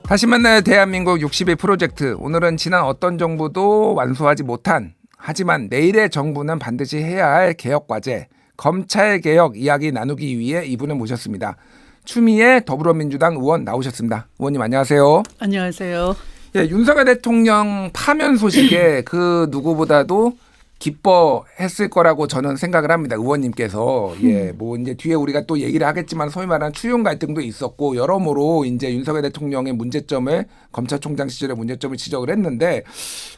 다시 만나요 대한민국 60일 프로젝트. 오늘은 지난 어떤 정부도 완수하지 못한, 하지만 내일의 정부는 반드시 해야 할 개혁과제, 검찰개혁 이야기 나누기 위해 이분을 모셨습니다. 추미애 더불어민주당 의원 나오셨습니다. 의원님 안녕하세요. 안녕하세요. 예, 윤석열 대통령 파면 소식에 그 누구보다도 기뻐했을 거라고 저는 생각을 합니다. 의원님께서. 예, 뭐 이제 뒤에 우리가 또 얘기를 하겠지만 소위 말하는 추윤 갈등도 있었고 여러모로 이제 윤석열 대통령의 문제점을, 검찰총장 시절의 문제점을 지적을 했는데,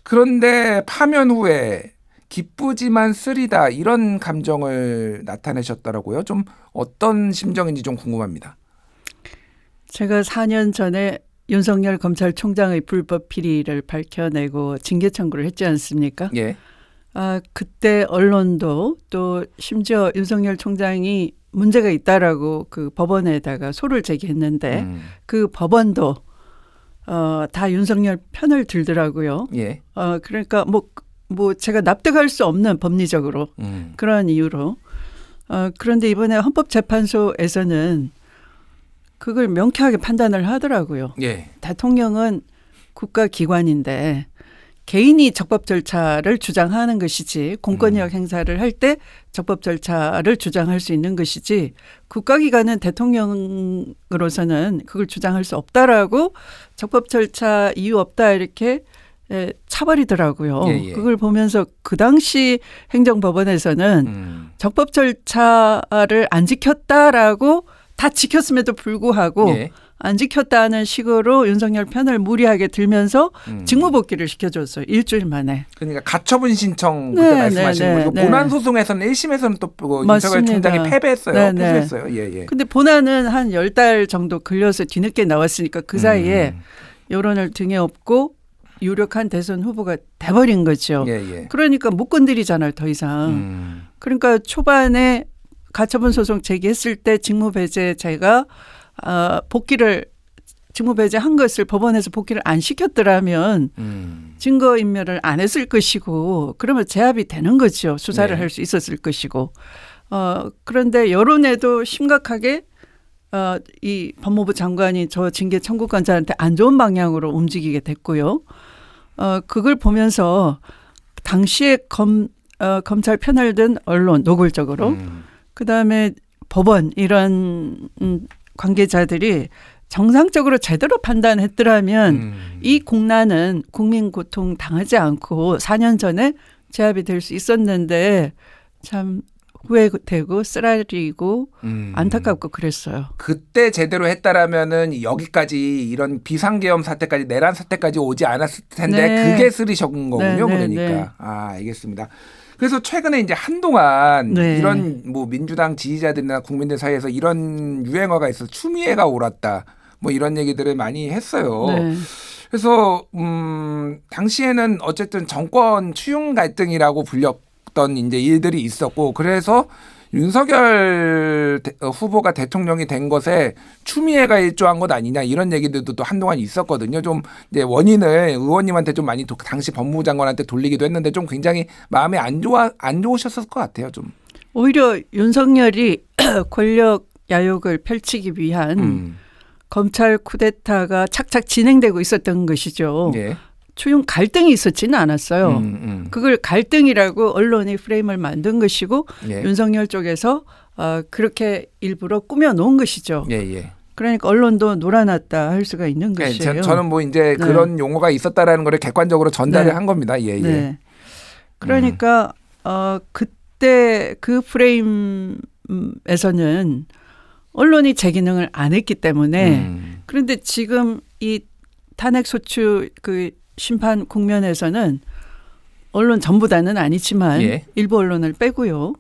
그런데 파면 후에 기쁘지만 쓰리다 이런 감정을 나타내셨더라고요. 좀 어떤 심정인지 좀 궁금합니다. 제가 4년 전에 윤석열 검찰총장의 불법 비리를 밝혀내고 징계 청구를 했지 않습니까? 예. 그때 언론도 또 심지어 윤석열 총장이 문제가 있다라고 그 법원에다가 소를 제기했는데 그 법원도 다 윤석열 편을 들더라고요. 예. 그러니까 뭐 제가 납득할 수 없는 법리적으로 그런 이유로. 그런데 이번에 헌법재판소에서는 그걸 명쾌하게 판단을 하더라고요. 예. 대통령은 국가기관인데 개인이 적법 절차를 주장하는 것이지, 공권력 행사를 할 때 적법 절차를 주장할 수 있는 것이지, 국가기관은 대통령으로서는 그걸 주장할 수 없다라고 적법 절차 이유 없다 이렇게 차버리더라고요. 예. 그걸 보면서 그 당시 행정법원에서는 적법 절차를 안 지켰다라고 다 지켰음에도 불구하고 예. 안 지켰다는 식으로 윤석열 편을 무리하게 들면서 직무복귀를 시켜줬어요. 일주일 만에. 그러니까 가처분 신청 그때 말씀하시는 거고, 본안 소송에서는 1심에서는 또 윤석열 총장이 패배했어요. 패소했어요. 예. 근데 본안은 한 10달 정도 걸려서 뒤늦게 나왔으니까 그 사이에 여론을 등에 업고 유력한 대선 후보가 돼버린 거죠. 예. 그러니까 못 건드리잖아요, 더 이상. 그러니까 초반에 가처분 소송 제기했을 때 직무배제제가 직무배제한 것을 법원에서 복귀를 안 시켰더라면 증거인멸을 안 했을 것이고, 그러면 제압이 되는 거죠. 수사를 할 수 있었을 것이고. 그런데 여론에도 심각하게 이 법무부 장관이 저 징계 청구권자한테 안 좋은 방향으로 움직이게 됐고요. 그걸 보면서 당시에 검찰 편을 든 언론 노골적으로, 그다음에 법원 이런 관계자들이 정상적으로 제대로 판단했더라면 이 공란은 국민 고통 당하지 않고 4년 전에 제압이 될 수 있었는데 참 후회되고 쓰라리고 안타깝고 그랬어요. 그때 제대로 했다라면은 여기까지 이런 비상계엄 사태까지, 내란 사태까지 오지 않았을 텐데 네. 그게 쓰리셨은 거군요. 네. 그러니까. 알겠습니다. 그래서 최근에 이제 한동안 네. 이런 뭐 민주당 지지자들이나 국민들 사이에서 이런 유행어가 있어서 추미애가 옳았다, 뭐 이런 얘기들을 많이 했어요. 네. 그래서 당시에는 어쨌든 정권 추윤 갈등이라고 불렸던 이제 일들이 있었고, 그래서 윤석열 후보가 대통령이 된 것에 추미애가 일조한 것 아니냐 이런 얘기들도 또 한동안 있었거든요. 좀 이제 원인을 의원님한테 좀 많이 당시 법무부 장관한테 돌리기도 했는데 좀 굉장히 마음이 안 좋으셨을 것 같아요. 좀 오히려 윤석열이 권력 야욕을 펼치기 위한 검찰 쿠데타가 착착 진행되고 있었던 것이죠. 예. 추윤 갈등이 있었지는 않았어요. 그걸 갈등이라고 언론이 프레임을 만든 것이고, 예. 윤석열 쪽에서 그렇게 일부러 꾸며놓은 것이죠. 예. 그러니까 언론도 놀아났다 할 수가 있는 것이에요. 저는 뭐 이제 그런 용어가 있었다라는 걸 객관적으로 전달을 한 겁니다. 예. 네. 그러니까 그때 그 프레임에서는 언론이 제 기능을 안 했기 때문에, 그런데 지금 이 탄핵소추 그 심판 국면에서는 언론 전부 다는 아니지만 예. 일부 언론을 빼고요.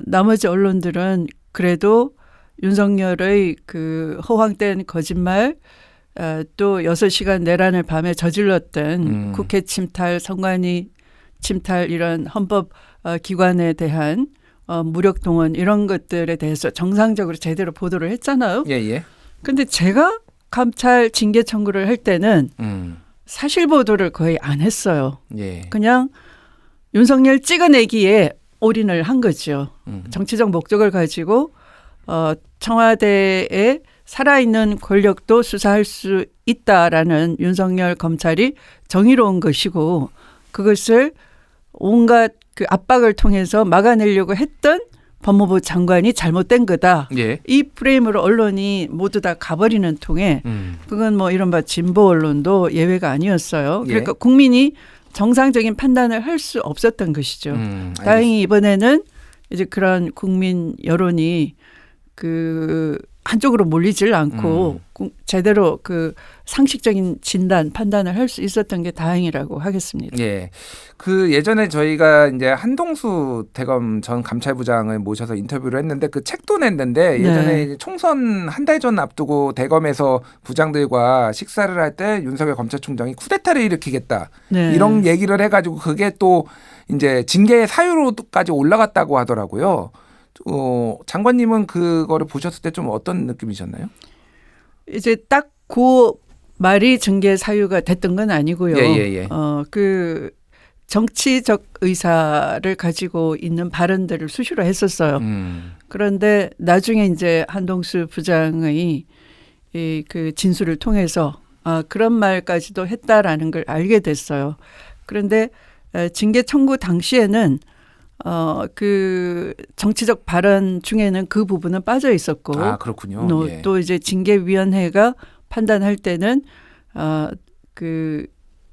나머지 언론들은 그래도 윤석열의 그 허황된 거짓말, 또 6시간 내란을 밤에 저질렀던 국회 침탈, 선관위 침탈 이런 헌법 기관에 대한 무력 동원 이런 것들에 대해서 정상적으로 제대로 보도를 했잖아요. 예. 근데 제가 감찰 징계 청구를 할 때는 사실 보도를 거의 안 했어요. 예. 그냥 윤석열 찍어내기에 올인을 한 거죠. 정치적 목적을 가지고 청와대에 살아있는 권력도 수사할 수 있다라는 윤석열 검찰이 정의로운 것이고 그것을 온갖 그 압박을 통해서 막아내려고 했던 법무부 장관이 잘못된 거다. 예. 이 프레임으로 언론이 모두 다 가버리는 통에 그건 뭐 이른바 진보 언론도 예외가 아니었어요. 예. 그러니까 국민이 정상적인 판단을 할 수 없었던 것이죠. 알겠습니다. 다행히 이번에는 이제 그런 국민 여론이 그 한쪽으로 몰리질 않고 제대로 그 상식적인 진단, 판단을 할 수 있었던 게 다행이라고 하겠습니다. 예. 그 예전에 저희가 이제 한동수 대검 전 감찰부장을 모셔서 인터뷰를 했는데 그 책도 냈는데 예전에 네. 총선 한 달 전 앞두고 대검에서 부장들과 식사를 할 때 윤석열 검찰총장이 쿠데타를 일으키겠다. 네. 이런 얘기를 해가지고 그게 또 이제 징계의 사유로까지 올라갔다고 하더라고요. 장관님은 그거를 보셨을 때 좀 어떤 느낌이셨나요? 이제 딱 그 말이 징계 사유가 됐던 건 아니고요. 예. 그 정치적 의사를 가지고 있는 발언들을 수시로 했었어요. 그런데 나중에 이제 한동수 부장의 이 그 진술을 통해서 그런 말까지도 했다라는 걸 알게 됐어요. 그런데 징계 청구 당시에는 그 정치적 발언 중에는 그 부분은 빠져 있었고, 그렇군요. 예. 또 이제 징계위원회가 판단할 때는 그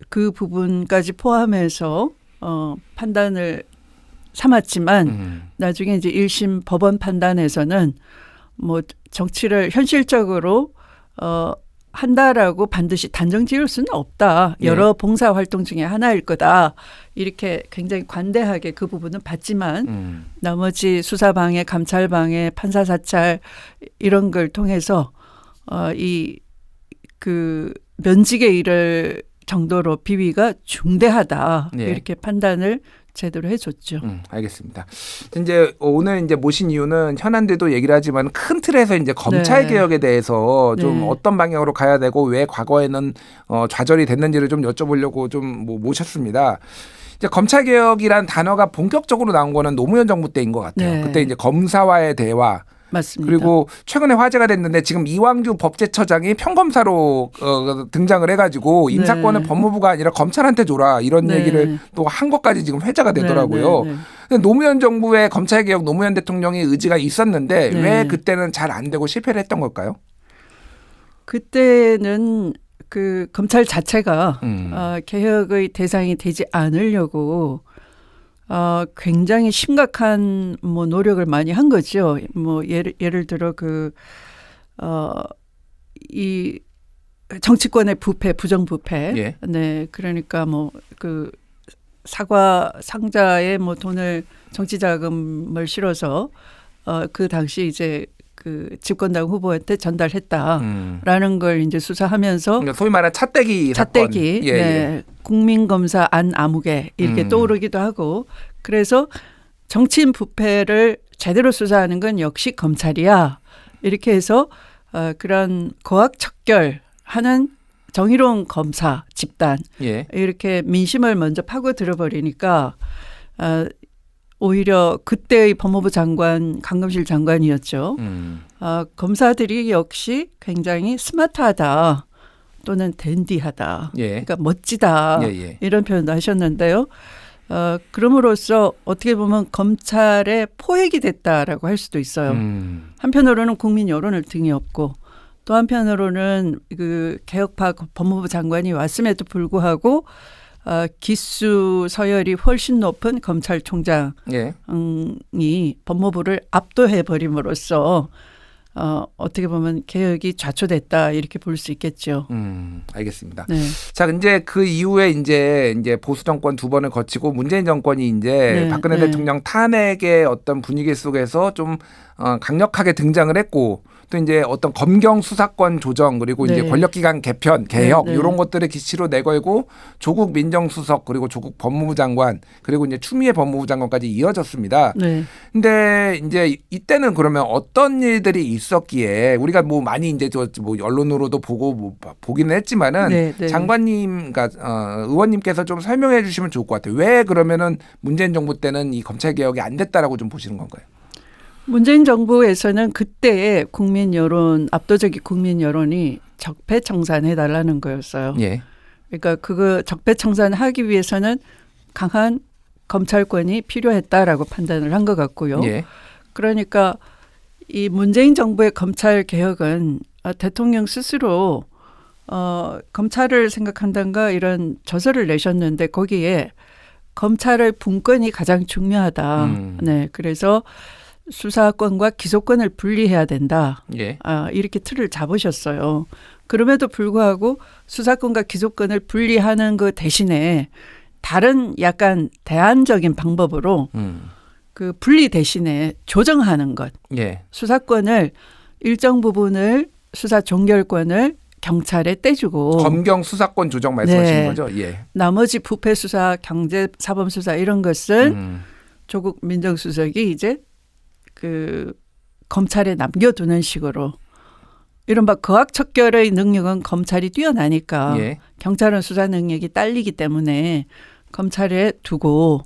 부분까지 포함해서 판단을 삼았지만 나중에 이제 1심 법원 판단에서는 뭐 정치를 현실적으로 한다라고 반드시 단정 지을 수는 없다. 여러 봉사 활동 중에 하나일 거다. 이렇게 굉장히 관대하게 그 부분은 봤지만 나머지 수사방해, 감찰방해, 판사사찰 이런 걸 통해서 이 그 면직에 이를 정도로 비위가 중대하다. 이렇게 판단을 제대로 해줬죠. 알겠습니다. 이제 오늘 이제 모신 이유는 현안들도 얘기를 하지만 큰 틀에서 이제 검찰 개혁에 대해서 좀 어떤 방향으로 가야 되고 왜 과거에는 좌절이 됐는지를 좀 여쭤보려고 좀 모셨습니다. 이제 검찰 개혁이란 단어가 본격적으로 나온 거는 노무현 정부 때인 것 같아요. 그때 이제 검사와의 대화. 맞습니다. 그리고 최근에 화제가 됐는데 지금 이왕규 법제처장이 평검사로 등장을 해가지고 인사권은 법무부가 아니라 검찰한테 줘라 이런 얘기를 또 한 것까지 지금 회자가 되더라고요. 근데 노무현 정부의 검찰개혁 노무현 대통령의 의지가 있었는데 왜 그때는 잘 안 되고 실패를 했던 걸까요? 그때는 그 검찰 자체가 개혁의 대상이 되지 않으려고 굉장히 심각한 뭐 노력을 많이 한 거죠. 뭐 예를 들어 이 정치권의 부패, 부정부패. 네, 그러니까 뭐 그 사과 상자에 뭐 돈을 정치 자금을 실어서 그 당시 이제 그 집권당 후보한테 전달했다라는 걸 이제 수사하면서 그러니까 소위 말하는 차떼기 사건. 네, 국민검사 안 아무개 이렇게 떠오르기도 하고 그래서 정치인 부패를 제대로 수사하는 건 역시 검찰이야 이렇게 해서 그런 고학척결하는 정의로운 검사 집단 이렇게 민심을 먼저 파고들어 버리니까 오히려 그때의 법무부 장관 강금실 장관이었죠. 검사들이 역시 굉장히 스마트하다 또는 댄디하다. 그러니까 멋지다. 이런 표현도 하셨는데요. 그럼으로써 어떻게 보면 검찰의 포획이 됐다라고 할 수도 있어요. 한편으로는 국민 여론을 등에 업고 또 한편으로는 그 개혁파 법무부 장관이 왔음에도 불구하고 기수 서열이 훨씬 높은 검찰총장이 법무부를 압도해 버림으로써 어떻게 보면 개혁이 좌초됐다 이렇게 볼 수 있겠죠. 알겠습니다. 자, 이제 그 이후에 이제 보수 정권 두 번을 거치고 문재인 정권이 이제 박근혜 대통령 탄핵의 어떤 분위기 속에서 좀 강력하게 등장을 했고 또 이제 어떤 검경 수사권 조정 그리고 이제 권력기관 개편 개혁 이런 것들을 기치로 내걸고 조국 민정수석 그리고 조국 법무부 장관 그리고 이제 추미애 법무부 장관까지 이어졌습니다. 근데 이제 이때는 그러면 어떤 일들이 있었기에 우리가 뭐 많이 이제 뭐 언론으로도 보고 뭐 보기는 했지만은 장관님 그러니까 의원님께서 좀 설명해 주시면 좋을 것 같아요. 왜 그러면은 문재인 정부 때는 이 검찰 개혁이 안 됐다라고 좀 보시는 건가요? 문재인 정부에서는 그때의 국민 여론, 압도적인 국민 여론이 적폐청산해달라는 거였어요. 예. 그러니까 그거 적폐청산하기 위해서는 강한 검찰권이 필요했다라고 판단을 한 것 같고요. 예. 그러니까 이 문재인 정부의 검찰 개혁은 대통령 스스로 검찰을 생각한다는가 이런 저서를 내셨는데 거기에 검찰의 분권이 가장 중요하다. 네, 그래서 수사권과 기소권을 분리해야 된다. 예. 이렇게 틀을 잡으셨어요. 그럼에도 불구하고 수사권과 기소권을 분리하는 그 대신에 다른 약간 대안적인 방법으로 그 분리 대신에 조정하는 것. 예. 수사권을 일정 부분을 수사 종결권을 경찰에 떼주고 검경 수사권 조정 말씀하시는 네. 거죠? 예. 나머지 부패 수사, 경제 사범 수사 이런 것을 조국 민정수석이 이제 그 검찰에 남겨두는 식으로 이른바 거학척결의 능력은 검찰이 뛰어나니까 예. 경찰은 수사 능력이 딸리기 때문에 검찰에 두고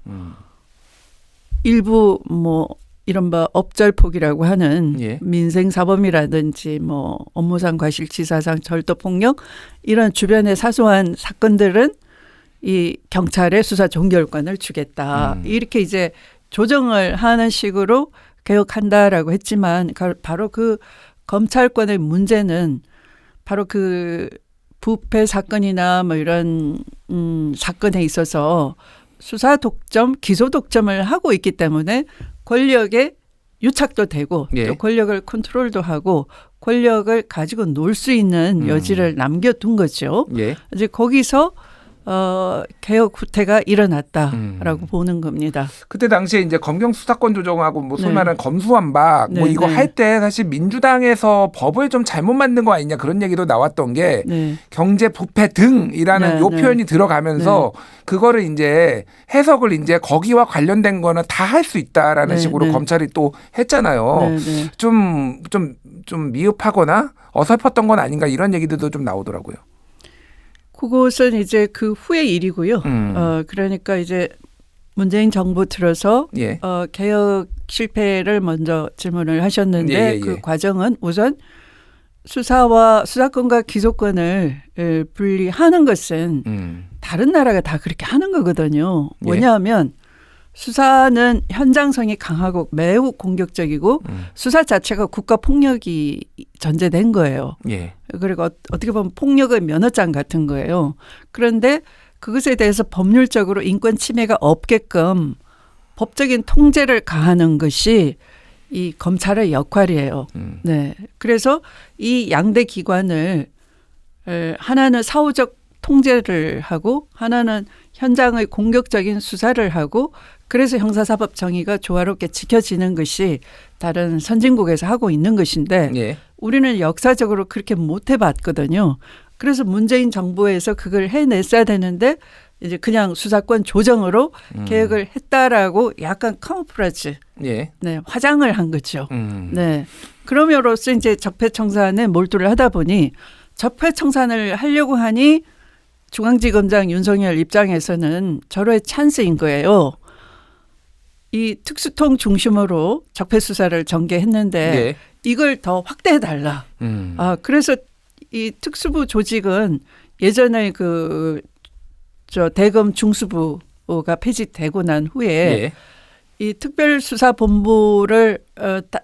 일부 뭐 이른바 업절폭이라고 하는 예. 민생사범이라든지 뭐 업무상 과실치사상 절도폭력 이런 주변의 사소한 사건들은 이 경찰의 수사 종결권을 주겠다. 이렇게 이제 조정을 하는 식으로 개혁한다라고 했지만 바로 그 검찰권의 문제는 바로 그 부패 사건이나 뭐 이런 사건에 있어서 수사 독점, 기소 독점을 하고 있기 때문에 권력에 유착도 되고 예. 또 권력을 컨트롤도 하고 권력을 가지고 놀 수 있는 여지를 남겨둔 거죠. 예. 이제 거기서 개혁 후퇴가 일어났다라고 보는 겁니다. 그때 당시에 이제 검경 수사권 조정하고 뭐 소위 네. 말하는 검수완박 뭐 네, 이거 네. 할 때 사실 민주당에서 법을 좀 잘못 만든 거 아니냐 그런 얘기도 나왔던 게 네. 경제 부패 등이라는 네, 요 네. 표현이 들어가면서 그거를 이제 해석을 이제 거기와 관련된 거는 다 할 수 있다라는 네, 식으로 네. 검찰이 또 했잖아요. 네, 네. 좀 미흡하거나 어설펐던 건 아닌가 이런 얘기들도 좀 나오더라고요. 그것은 이제 그 후의 일이고요. 그러니까 이제 문재인 정부 들어서 예. 개혁 실패를 먼저 질문을 하셨는데 예, 예, 예. 그 과정은 우선 수사와 수사권과 기소권을 분리하는 것은 다른 나라가 다 그렇게 하는 거거든요. 뭐냐하면 수사는 현장성이 강하고 매우 공격적이고 수사 자체가 국가 폭력이 전제된 거예요. 예. 그리고 어떻게 보면 폭력의 면허장 같은 거예요. 그런데 그것에 대해서 법률적으로 인권 침해가 없게끔 법적인 통제를 가하는 것이 이 검찰의 역할이에요. 네. 그래서 이 양대 기관을 하나는 사후적 통제를 하고 하나는 현장의 공격적인 수사를 하고 그래서 형사사법 정의가 조화롭게 지켜지는 것이 다른 선진국에서 하고 있는 것인데 예. 우리는 역사적으로 그렇게 못 해봤거든요. 그래서 문재인 정부에서 그걸 해냈어야 되는데 이제 그냥 수사권 조정으로 개혁을 했다라고 약간 카모프라지, 예. 네, 화장을 한 거죠. 네, 그럼으로써 이제 적폐청산에 몰두를 하다 보니 적폐청산을 하려고 하니 중앙지검장 윤석열 입장에서는 절호의 찬스인 거예요. 이 특수통 중심으로 적폐수사를 전개했는데 예. 이걸 더 확대해달라. 그래서 이 특수부 조직은 예전에 대검 중수부가 폐지되고 난 후에 예. 이 특별수사본부를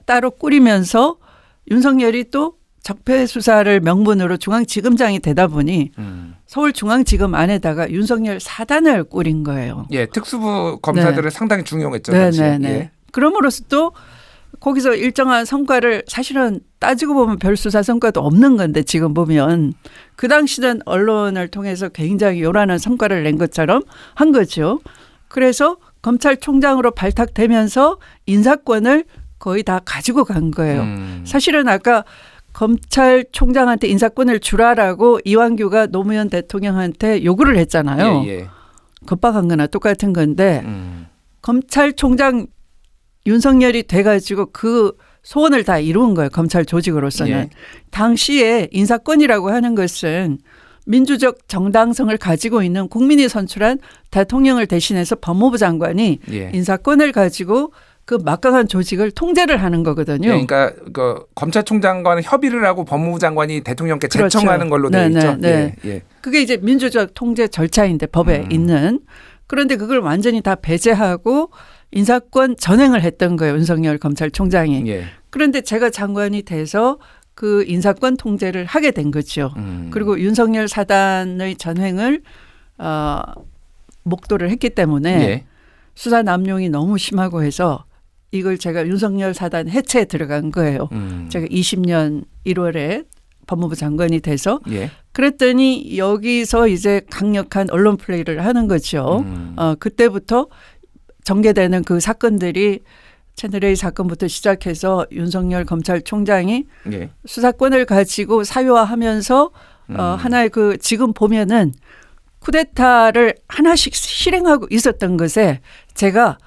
따로 꾸리면서 윤석열이 또 적폐수사를 명분으로 중앙지검장이 되다 보니 서울중앙지검 안에다가 윤석열 4단을 꾸린 거예요. 예, 특수부 검사들을 상당히 중용했죠. 네네네. 예. 그럼으로써 또 거기서 일정한 성과를 사실은 따지고 보면 별 수사 성과도 없는 건데 지금 보면 그 당시는 언론을 통해서 굉장히 요란한 성과를 낸 것처럼 한 거죠. 그래서 검찰총장으로 발탁되면서 인사권을 거의 다 가지고 간 거예요. 사실은 아까 검찰총장한테 인사권을 주라라고 이완규가 노무현 대통령한테 요구를 했잖아요. 예, 예. 겁박한 거나 똑같은 건데 검찰총장 윤석열이 돼가지고 그 소원을 다 이룬 거예요. 검찰 조직으로서는. 예. 당시에 인사권이라고 하는 것은 민주적 정당성을 가지고 있는 국민이 선출한 대통령을 대신해서 법무부 장관이 예. 인사권을 가지고 그 막강한 조직을 통제를 하는 거거든요. 예, 그러니까 그 검찰총장과는 협의를 하고 법무부 장관이 대통령께 그렇죠. 제청하는 걸로 되어 있죠. 네. 예, 예. 그게 이제 민주적 통제 절차인데 법에 있는. 그런데 그걸 완전히 다 배제하고 인사권 전횡을 했던 거예요. 윤석열 검찰총장이. 예. 그런데 제가 장관이 돼서 그 인사권 통제를 하게 된 거죠. 그리고 윤석열 사단의 전횡을 목도를 했기 때문에 예. 수사 남용이 너무 심하고 해서 이걸 제가 윤석열 사단 해체에 들어간 거예요. 제가 20년 1월에 법무부 장관이 돼서 예. 그랬더니 여기서 이제 강력한 언론 플레이를 하는 거죠. 그때부터 전개되는 그 사건들이 채널A 사건부터 시작해서 윤석열 검찰총장이 예. 수사권을 가지고 사유화하면서 하나의 그 지금 보면은 쿠데타를 하나씩 실행하고 있었던 것에 제가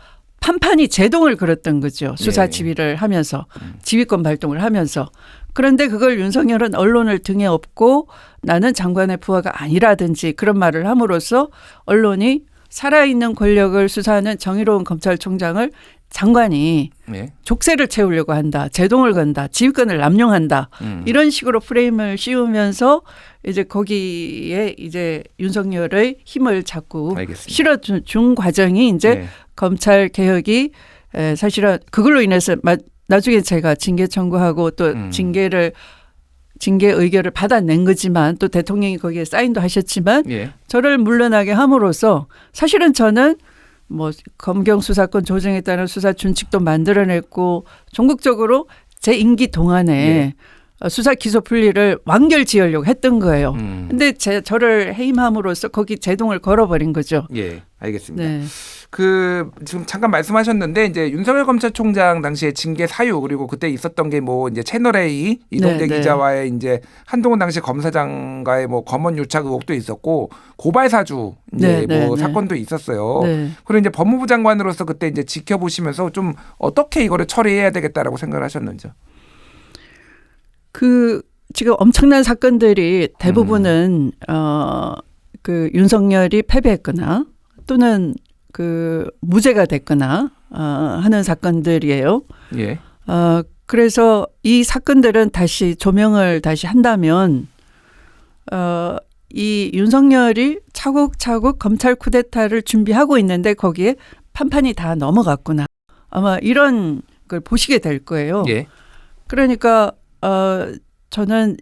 판판이 제동을 걸었던 거죠. 수사 예. 지휘를 하면서 지휘권 발동을 하면서. 그런데 그걸 윤석열은 언론을 등에 업고 나는 장관의 부하가 아니라든지 그런 말을 함으로써 언론이 살아있는 권력을 수사하는 정의로운 검찰총장을 장관이 예. 족쇄를 채우려고 한다. 제동을 건다. 지휘권을 남용한다. 이런 식으로 프레임을 씌우면서 이제 거기에 이제 윤석열의 힘을 자꾸 알겠습니다. 실어준 과정이 이제 예. 검찰 개혁이 사실은 그걸로 인해서 나중에 제가 징계 청구하고 또 징계 의결을 받아낸 거지만 또 대통령이 거기에 사인도 하셨지만 예. 저를 물러나게 함으로써 사실은 저는 뭐 검경 수사권 조정에 따른 수사 준칙도 만들어냈고 전국적으로 제 임기 동안에 수사 기소 분리를 완결지으려고 했던 거예요. 근데 저를 해임함으로써 거기 제동을 걸어버린 거죠. 예. 알겠습니다. 네. 그 지금 잠깐 말씀하셨는데 이제 윤석열 검찰총장 당시에 징계 사유 그리고 그때 있었던 게 뭐 이제 채널A 이동재 네, 기자와의 이제 한동훈 당시 검사장과의 뭐 검언 유착 의혹도 있었고 고발 사주 이제 네, 뭐 네. 사건도 있었어요. 네. 그리고 이제 법무부 장관으로서 그때 이제 지켜보시면서 좀 어떻게 이거를 처리해야 되겠다라고 생각을 하셨는지요? 그 지금 엄청난 사건들이 대부분은 그 윤석열이 패배했거나 또는 그 무죄가 됐거나 하는 사건들이에요. 예. 그래서 이 사건들은 다시 조명을 다시 한다면 이 윤석열이 차곡차곡 검찰 쿠데타를 준비하고 있는데 거기에 판판이 다 넘어갔구나. 아마 이런 걸 보시게 될 거예요. 예. 그러니까 저는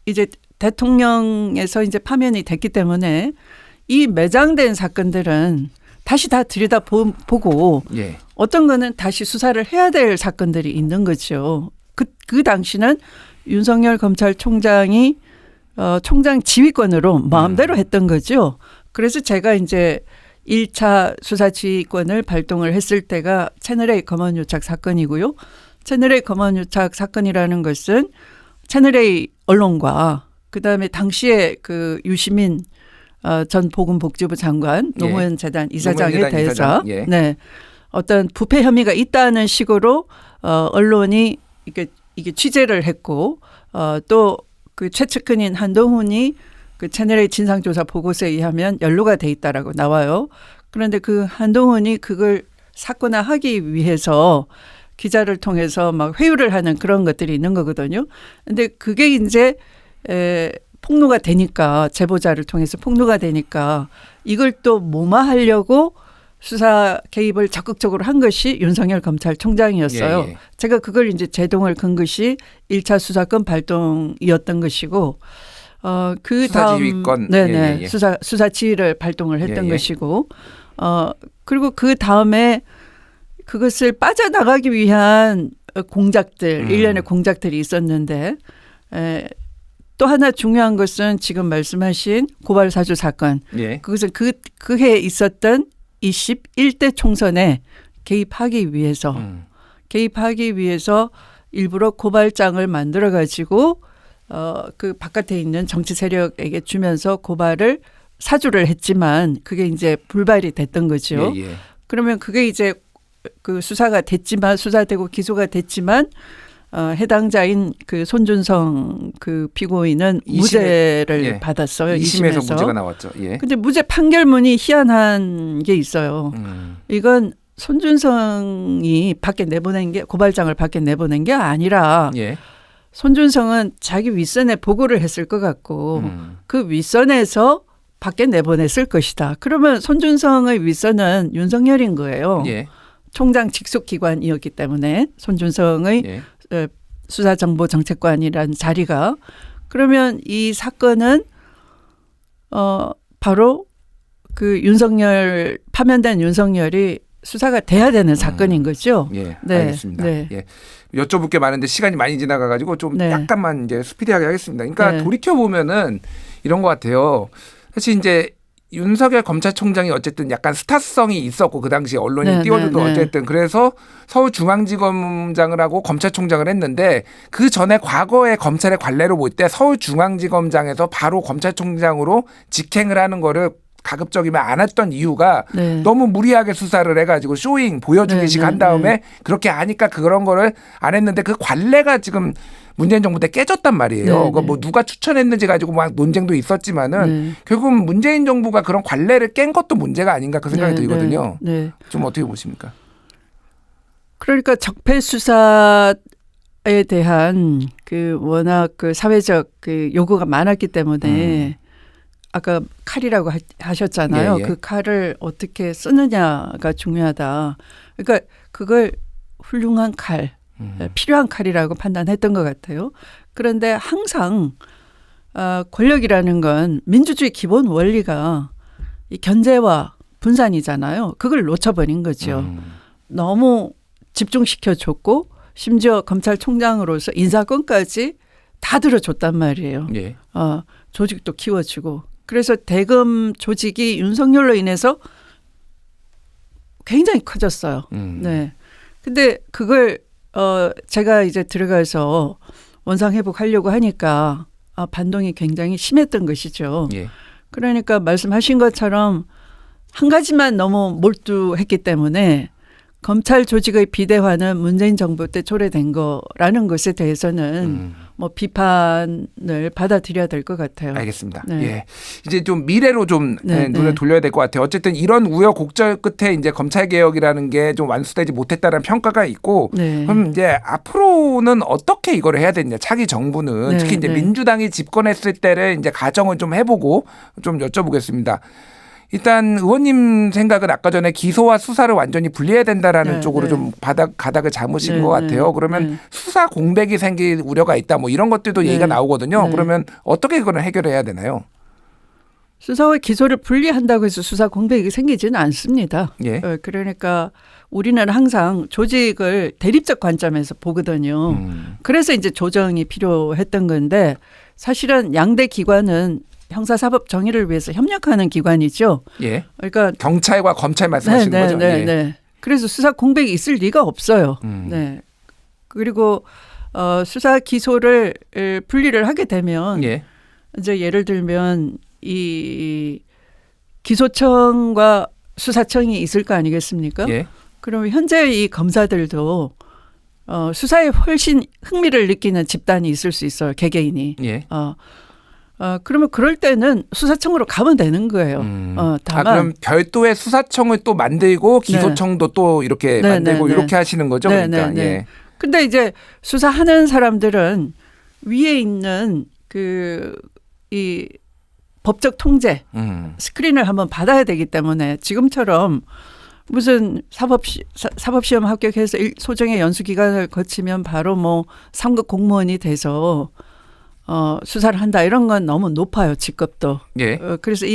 이제 대통령에서 이제 파면이 됐기 때문에 이 매장된 사건들은 다시 다 들여다보고 예. 어떤 거는 다시 수사를 해야 될 사건들이 있는 거죠. 그 당시는 윤석열 검찰총장이 총장 지휘권으로 마음대로 했던 거죠. 그래서 제가 이제 1차 수사 지휘권을 발동을 했을 때가 채널A 검언 유착 사건이고요. 채널A 검언 유착 사건이라는 것은 채널A 언론과 그다음에 당시에 그 유시민 전 보건복지부 장관 노무현 재단 이사장에 노무현 재단 대해서 이사장. 예. 네. 어떤 부패 혐의가 있다는 식으로 언론이 이게 취재를 했고 또 그 최측근인 한동훈이 그 채널A 진상조사 보고서에 의하면 연루가 돼 있다라고 나와요. 그런데 그 한동훈이 그걸 사건화하기 위해서 기자를 통해서 막 회유를 하는 그런 것들이 있는 거거든요. 근데 그게 이제 폭로가 되니까 제보자를 통해서 폭로가 되니까 이걸 또 무마하려고 수사 개입을 적극적으로 한 것이 윤석열 검찰총장이었어요. 예, 예. 제가 그걸 이제 제동을 건 것이 1차 수사권 발동이었던 것이고 그 다음 수사지휘권. 네네 예, 예. 수사 지휘를 발동을 했던 예, 예. 것이고 그리고 그 다음에 그것을 빠져나가기 위한 공작들 일련의 공작들이 있었는데 또 하나 중요한 것은 지금 말씀하신 고발 사주 사건. 예. 그것은 그 해에 있었던 21대 총선에 개입하기 위해서 일부러 고발장을 만들어 가지고 그 바깥에 있는 정치 세력에게 주면서 고발을 사주를 했지만 그게 이제 불발이 됐던 거죠. 예, 예. 그러면 그게 이제 그 수사되고 기소가 됐지만 해당자인 그 손준성 그 피고인은 무죄를 예. 받았어요. 2심에서 무죄가 나왔죠. 예. 근데 무죄 판결문이 희한한 게 있어요. 이건 손준성이 밖에 내보낸 게 고발장을 밖에 내보낸 게 아니라 예. 손준성은 자기 윗선에 보고를 했을 것 같고 그 윗선에서 밖에 내보냈을 것이다. 그러면 손준성의 윗선은 윤석열인 거예요. 예. 총장 직속 기관이었기 때문에 손준성의 예. 수사정보정책관이라는 자리가 그러면 이 사건은 바로 그 윤석열 파면된 윤석열이 수사가 돼야 되는 사건인 거죠. 예, 네, 알겠습니다. 네. 예. 여쭤볼 게 많은데 시간이 많이 지나가가지고 좀 네. 약간만 이제 스피디하게 하겠습니다. 그러니까 네. 돌이켜 보면은 이런 것 같아요. 사실 이제 윤석열 검찰총장이 어쨌든 약간 스타성이 있었고 그 당시 언론이 네, 띄워줘도 네, 네. 어쨌든 그래서 서울중앙지검장을 하고 검찰총장을 했는데 그 전에 과거에 검찰의 관례로 볼 때 서울중앙지검장에서 바로 검찰총장으로 직행을 하는 거를 가급적이면 안 했던 이유가 네. 너무 무리하게 수사를 해가지고 쇼잉 보여주기식 네, 한 네, 다음에 네. 그렇게 하니까 그런 거를 안 했는데 그 관례가 지금 문재인 정부 때 깨졌단 말이에요. 네, 그러니까 네. 뭐 누가 추천했는지 가지고 막 논쟁도 있었지만은 네. 결국은 문재인 정부가 그런 관례를 깬 것도 문제가 아닌가 그 생각이 네, 들거든요. 네, 네. 좀 어떻게 보십니까? 그러니까 적폐 수사에 대한 그 워낙 그 사회적 그 요구가 많았기 때문에 아까 칼이라고 하셨잖아요. 예, 예. 그 칼을 어떻게 쓰느냐가 중요하다. 그러니까 그걸 훌륭한 칼, 필요한 칼이라고 판단했던 것 같아요. 그런데 항상 권력이라는 건 민주주의 기본 원리가 이 견제와 분산이잖아요. 그걸 놓쳐버린 거죠. 너무 집중시켜줬고 심지어 검찰총장으로서 인사권까지 다 들어줬단 말이에요. 예. 조직도 키워주고. 그래서 대검 조직이 윤석열로 인해서 굉장히 커졌어요. 네. 근데 그걸 제가 이제 들어가서 원상 회복하려고 하니까 반동이 굉장히 심했던 것이죠. 예. 그러니까 말씀하신 것처럼 한 가지만 너무 몰두했기 때문에 검찰 조직의 비대화는 문재인 정부 때 초래된 거라는 것에 대해서는 뭐 비판을 받아들여야 될 것 같아요. 알겠습니다. 네. 예. 이제 좀 미래로 좀 네, 눈을 네. 돌려야 될 것 같아요. 어쨌든 이런 우여곡절 끝에 이제 검찰 개혁이라는 게 좀 완수되지 못했다는 평가가 있고, 네. 그럼 이제 앞으로는 어떻게 이거를 해야 되냐? 차기 정부는 네, 특히 이제 네. 민주당이 집권했을 때를 이제 가정을 좀 해보고 좀 여쭤보겠습니다. 일단 의원님 생각은 아까 전에 기소와 수사를 완전히 분리해야 된다라는 네, 쪽으로 네. 좀 가닥을 잡으신 네, 것 같아요. 네, 그러면 네. 수사 공백이 생길 우려가 있다. 뭐 이런 것들도 네. 얘기가 나오거든요. 네. 그러면 어떻게 그거는 해결해야 되나요? 수사와 기소를 분리한다고 해서 수사 공백이 생기지는 않습니다. 예. 그러니까 우리는 항상 조직을 대립적 관점에서 보거든요. 그래서 이제 조정이 필요했던 건데 사실은 양대 기관은 형사사법 정의를 위해서 협력하는 기관이죠. 예. 그러니까 경찰과 검찰 말씀하시는 거죠. 예. 네. 그래서 수사 공백이 있을 리가 없어요. 네. 그리고 수사 기소를 분리를 하게 되면 예. 이제 예를 들면 이 기소청과 수사청이 있을 거 아니겠습니까? 예. 그러면 현재 이 검사들도 수사에 훨씬 흥미를 느끼는 집단이 있을 수 있어요. 개개인이. 예. 그러면 그럴 때는 수사청으로 가면 되는 거예요. 다만 그럼 별도의 수사청을 또 만들고 기소청도 또 이렇게 네, 만들고 네, 네. 이렇게 하시는 거죠. 네, 그러니까. 네, 네. 예. 근데 이제 수사하는 사람들은 위에 있는 이 법적 통제 스크린을 한번 받아야 되기 때문에 지금처럼 무슨 사법시험 합격해서 소정의 연수 기간을 거치면 바로 뭐 3급 공무원이 돼서 수사를 한다 이런 건 너무 높아요. 직급도. 예. 그래서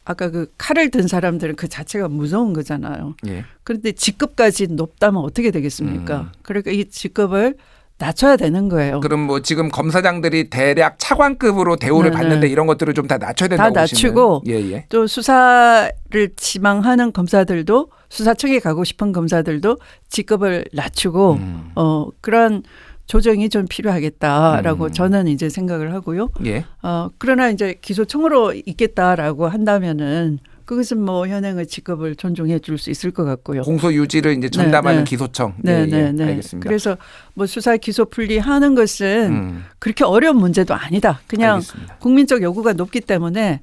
아까 그 칼을 든 사람들은 그 자체가 무서운 거잖아요. 예. 그런데 직급까지 높다면 어떻게 되겠습니까? 그러니까 이 직급을 낮춰야 되는 거예요. 그럼 뭐 지금 검사장들이 대략 차관급으로 대우를 네, 받는데 네. 이런 것들을 좀 다 낮춰야 다 된다고 낮추고 보시면. 예. 또 수사를 지망하는 검사들도 수사청에 가고 싶은 검사들도 직급을 낮추고 그런 조정이 좀 필요하겠다라고 저는 이제 생각을 하고요. 예. 그러나 이제 기소청으로 있겠다라고 한다면은 그것은 뭐 현행의 직급을 존중해 줄 수 있을 것 같고요. 공소 유지를 이제 전담하는 네. 기소청. 네. 알겠습니다. 그래서 뭐 수사 기소 분리하는 것은 그렇게 어려운 문제도 아니다. 그냥 알겠습니다. 국민적 요구가 높기 때문에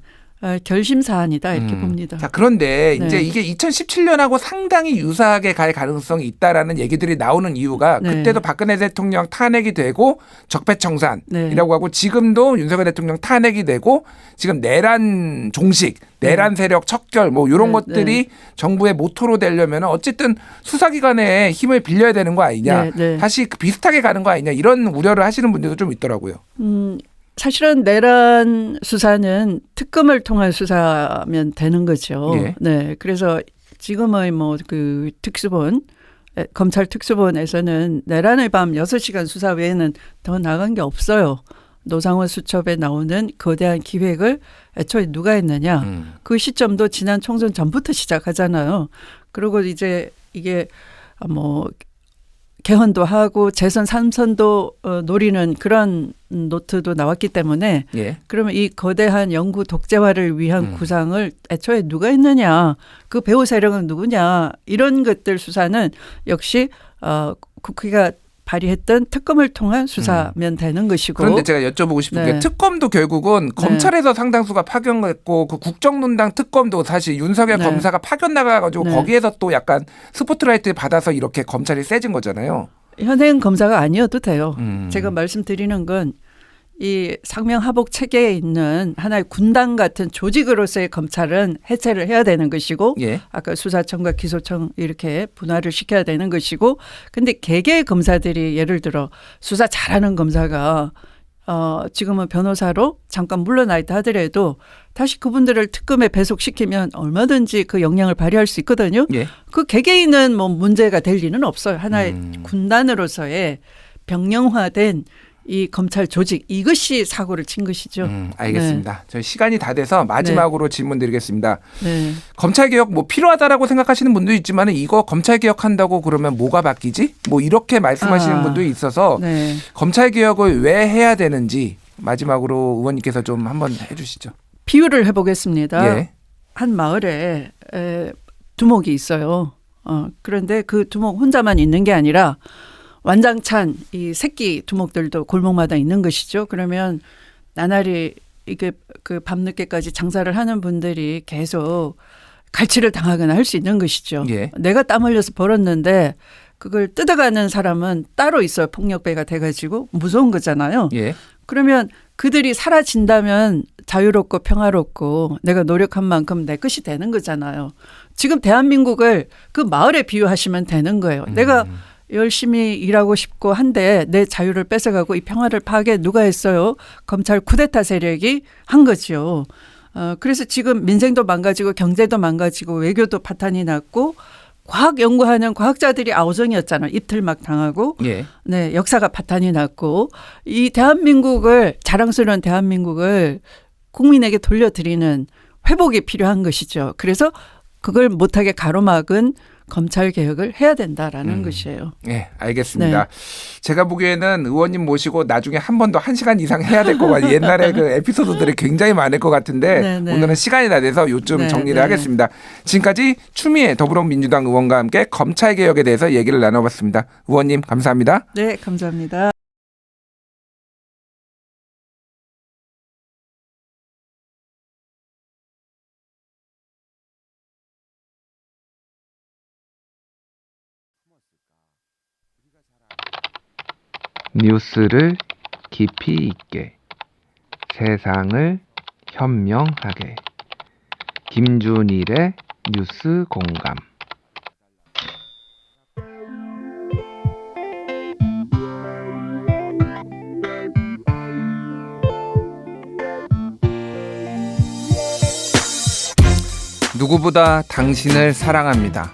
결심 사안이다 이렇게 봅니다. 자, 그런데 네. 이제 이게 2017년하고 상당히 유사하게 갈 가능성이 있다라는 얘기들이 나오는 이유가 네. 그때도 박근혜 대통령 탄핵이 되고 적폐청산이라고 네. 하고 지금도 윤석열 대통령 탄핵이 되고 지금 내란 종식, 내란 세력 척결 뭐 이런 네, 것들이 정부의 모토로 되려면 어쨌든 수사기관의 힘을 빌려야 되는 거 아니냐. 네, 네. 다시 비슷하게 가는 거 아니냐. 이런 우려를 하시는 분들도 좀 있더라고요. 사실은 내란 수사는 특검을 통한 수사면 되는 거죠. 예. 네, 그래서 지금의 뭐 그 특수본 검찰 특수본에서는 내란의 밤 6시간 수사 외에는 더 나간 게 없어요. 노상원 수첩에 나오는 거대한 기획을 애초에 누가 했느냐. 그 시점도 지난 총선 전부터 시작하잖아요. 그리고 이제 이게 뭐 개헌도 하고 재선 3선도 노리는 그런 노트도 나왔기 때문에 예. 그러면 이 거대한 영구 독재화를 위한 구상을 애초에 누가 했느냐, 그 배후 세력은 누구냐, 이런 것들 수사는 역시 국회가 발의했던 특검을 통한 수사면 되는 것이고. 그런데 제가 여쭤보고 싶은 게 네. 특검도 결국은 검찰에서 상당수가 파견했고 그 국정농단 특검도 사실 윤석열 네. 검사가 파견 나가가지고 네. 거기에서 또 약간 스포트라이트 받아서 이렇게 검찰이 세진 거잖아요. 현행 검사가 아니어도 돼요. 음. 제가 말씀드리는 건 이 상명하복 체계에 있는 하나의 군단 같은 조직으로서의 검찰은 해체를 해야 되는 것이고 예. 아까 수사청과 기소청 이렇게 분할을 시켜야 되는 것이고 근데 개개의 검사들이 예를 들어 수사 잘하는 검사가 지금은 변호사로 잠깐 물러나 있다 하더라도 다시 그분들을 특검에 배속시키면 얼마든지 그 역량을 발휘할 수 있거든요. 예. 그 개개인은 뭐 문제가 될 리는 없어요. 하나의 군단으로서의 병영화된 이 검찰 조직 이것이 사고를 친 것이죠. 알겠습니다. 저희 시간이 다 돼서 마지막으로 질문 드리겠습니다. 네. 검찰 개혁 뭐 필요하다라고 생각하시는 분도 있지만 이거 검찰 개혁한다고 그러면 뭐가 바뀌지? 뭐 이렇게 말씀하시는 분도 있어서 네. 검찰 개혁을 왜 해야 되는지 마지막으로 의원님께서 좀 한번 해주시죠. 비유를 해보겠습니다. 예. 한 마을에 두목이 있어요. 그런데 그 두목 혼자만 있는 게 아니라 완장찬 이 새끼 두목들도 골목마다 있는 것이죠. 그러면 나날이 이게 그 밤늦게까지 장사를 하는 분들이 계속 갈취를 당하거나 할 수 있는 것이죠. 예. 내가 땀 흘려서 벌었는데 그걸 뜯어가는 사람은 따로 있어요. 폭력배가 돼가지고 무서운 거잖아요. 예. 그러면 그들이 사라진다면 자유롭고 평화롭고 내가 노력한 만큼 내 것이 되는 거잖아요. 지금 대한민국을 그 마을에 비유하시면 되는 거예요. 내가 열심히 일하고 싶고 한데 내 자유를 뺏어가고 이 평화를 파괴 누가 했어요? 검찰 쿠데타 세력이 한 거죠. 그래서 지금 민생도 망가지고 경제도 망가지고 외교도 파탄이 났고 과학 연구하는 과학자들이 아우성이었잖아요. 입틀막 당하고. 예. 네, 역사가 파탄이 났고 이 대한민국을 자랑스러운 대한민국을 국민에게 돌려드리는 회복이 필요한 것이죠. 그래서 그걸 못하게 가로막은 검찰 개혁을 해야 된다라는 것이에요. 네, 알겠습니다. 제가 보기에는 의원님 모시고 나중에 한 번 더 1시간 이상 해야 될 것 같아요. 옛날에 그 에피소드들이 굉장히 많을 것 같은데 네네. 오늘은 시간이 다 돼서 요점 네, 정리를 네. 하겠습니다. 지금까지 추미애 더불어민주당 의원과 함께 검찰 개혁에 대해서 얘기를 나눠봤습니다. 의원님 감사합니다. 네, 감사합니다. 뉴스를 깊이 있게 세상을 현명하게 김준일의 뉴스 공감. 누구보다 당신을 사랑합니다.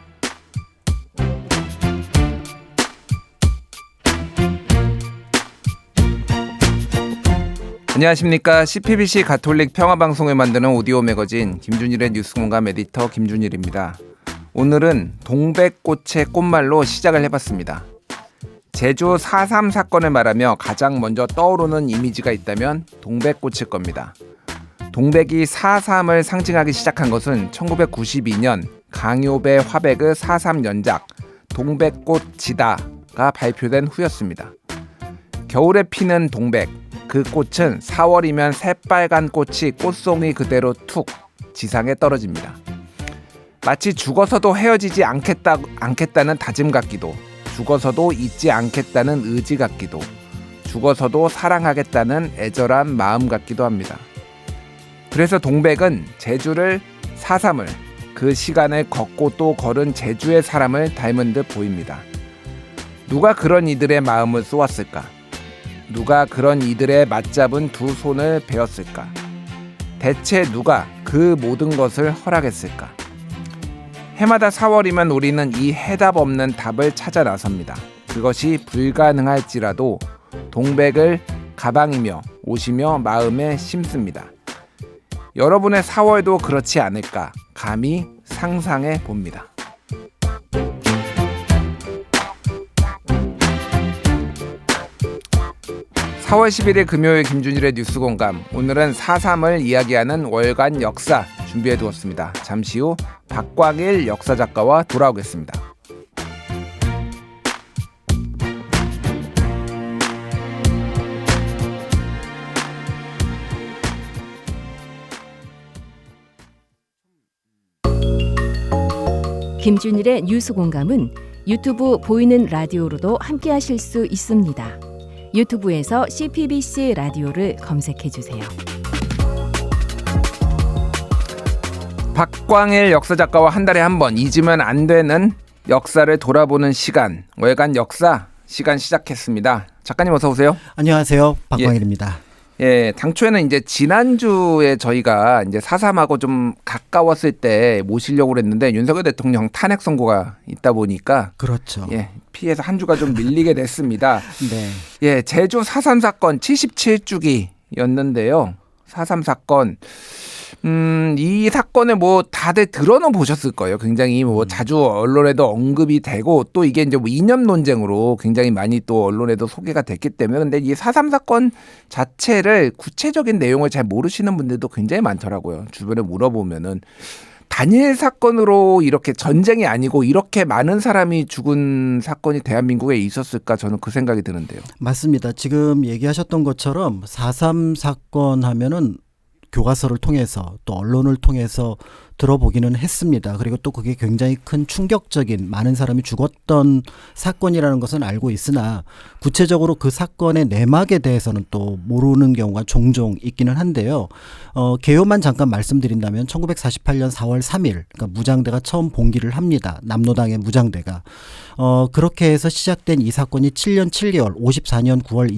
안녕하십니까. CPBC 가톨릭 평화방송을 만드는 오디오 매거진 김준일의 뉴스공감 에디터 김준일입니다. 오늘은 동백꽃의 꽃말로 시작을 해봤습니다. 제주 4.3 사건을 말하며 가장 먼저 떠오르는 이미지가 있다면 동백꽃일 겁니다. 동백이 4.3을 상징하기 시작한 것은 1992년 강요배 화백의 4.3 연작 동백꽃 지다가 발표된 후였습니다. 겨울에 피는 동백, 그 꽃은 4월이면 새빨간 꽃이 꽃송이 그대로 툭 지상에 떨어집니다. 마치 죽어서도 헤어지지 않겠다는 다짐 같기도, 죽어서도 잊지 않겠다는 의지 같기도, 죽어서도 사랑하겠다는 애절한 마음 같기도 합니다. 그래서 동백은 제주를 4.3을 그 시간을 걷고 또 걸은 제주의 사람을 닮은 듯 보입니다. 누가 그런 이들의 마음을 쏘았을까? 누가 그런 이들의 맞잡은 두 손을 베었을까? 대체 누가 그 모든 것을 허락했을까? 해마다 4월이면 우리는 이 해답 없는 답을 찾아 나섭니다. 그것이 불가능할지라도 동백을 가방이며 옷이며 마음에 심습니다. 여러분의 4월도 그렇지 않을까 감히 상상해 봅니다. (4월 11일) 금요일 김준일의 뉴스공감. 오늘은 4.3을 이야기하는 월간 역사 준비해 두었습니다. 잠시 후 박광일 역사작가와 돌아오겠습니다. 김준일의 뉴스공감은 유튜브 보이는 라디오로도 함께하실 수 있습니다. 유튜브에서 CPBC 라디오를 검색해주세요. 박광일 역사작가와 한 달에 한 번 잊으면 안 되는 역사를 돌아보는 시간, 월간 역사 시간 시작했습니다. 작가님 어서 오세요. 안녕하세요. 박광일입니다. 예, 당초에는 이제 지난주에 저희가 이제 4.3하고 좀 가까웠을 때 모시려고 그랬는데 윤석열 대통령 탄핵 선고가 있다 보니까 그렇죠. 예, 피해서 한 주가 좀 밀리게 됐습니다. 네. 예, 제주 4.3 사건 77주기였는데요. 4.3 사건. 이 사건을 뭐 다들 들어는 보셨을 거예요. 굉장히 뭐 자주 언론에도 언급이 되고 또 이게 이제 뭐 이념 논쟁으로 굉장히 많이 또 언론에도 소개가 됐기 때문에 근데 이 4.3 사건 자체를 구체적인 내용을 잘 모르시는 분들도 굉장히 많더라고요. 주변에 물어보면은 단일 사건으로 이렇게 전쟁이 아니고 이렇게 많은 사람이 죽은 사건이 대한민국에 있었을까 저는 그 생각이 드는데요. 맞습니다. 지금 얘기하셨던 것처럼 4.3 사건 하면은 교과서를 통해서 또 언론을 통해서 들어보기는 했습니다. 그리고 또 그게 굉장히 큰 충격적인 많은 사람이 죽었던 사건이라는 것은 알고 있으나 구체적으로 그 사건의 내막에 대해서는 또 모르는 경우가 종종 있기는 한데요. 개요만 잠깐 말씀드린다면 1948년 4월 3일 그러니까 무장대가 처음 봉기를 합니다. 남로당의 무장대가. 그렇게 해서 시작된 이 사건이 7년 7개월 54년 9월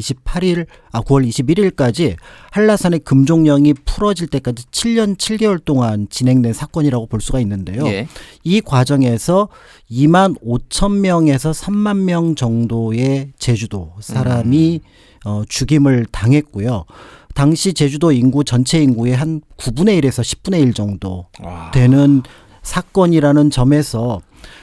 21일까지 한라산의 금종령이 풀어질 때까지 7년 7개월 동안 진행된 사건이라고 볼 수가 있는데요. 예. 이 과정에서 2만 5천 명에서 3만 명 정도의 제주도 사람이 죽임을 당했고요. 당시 제주도 인구 전체 인구의 한 9분의 1에서 10분의 1 정도 되는 사건이라는 점에서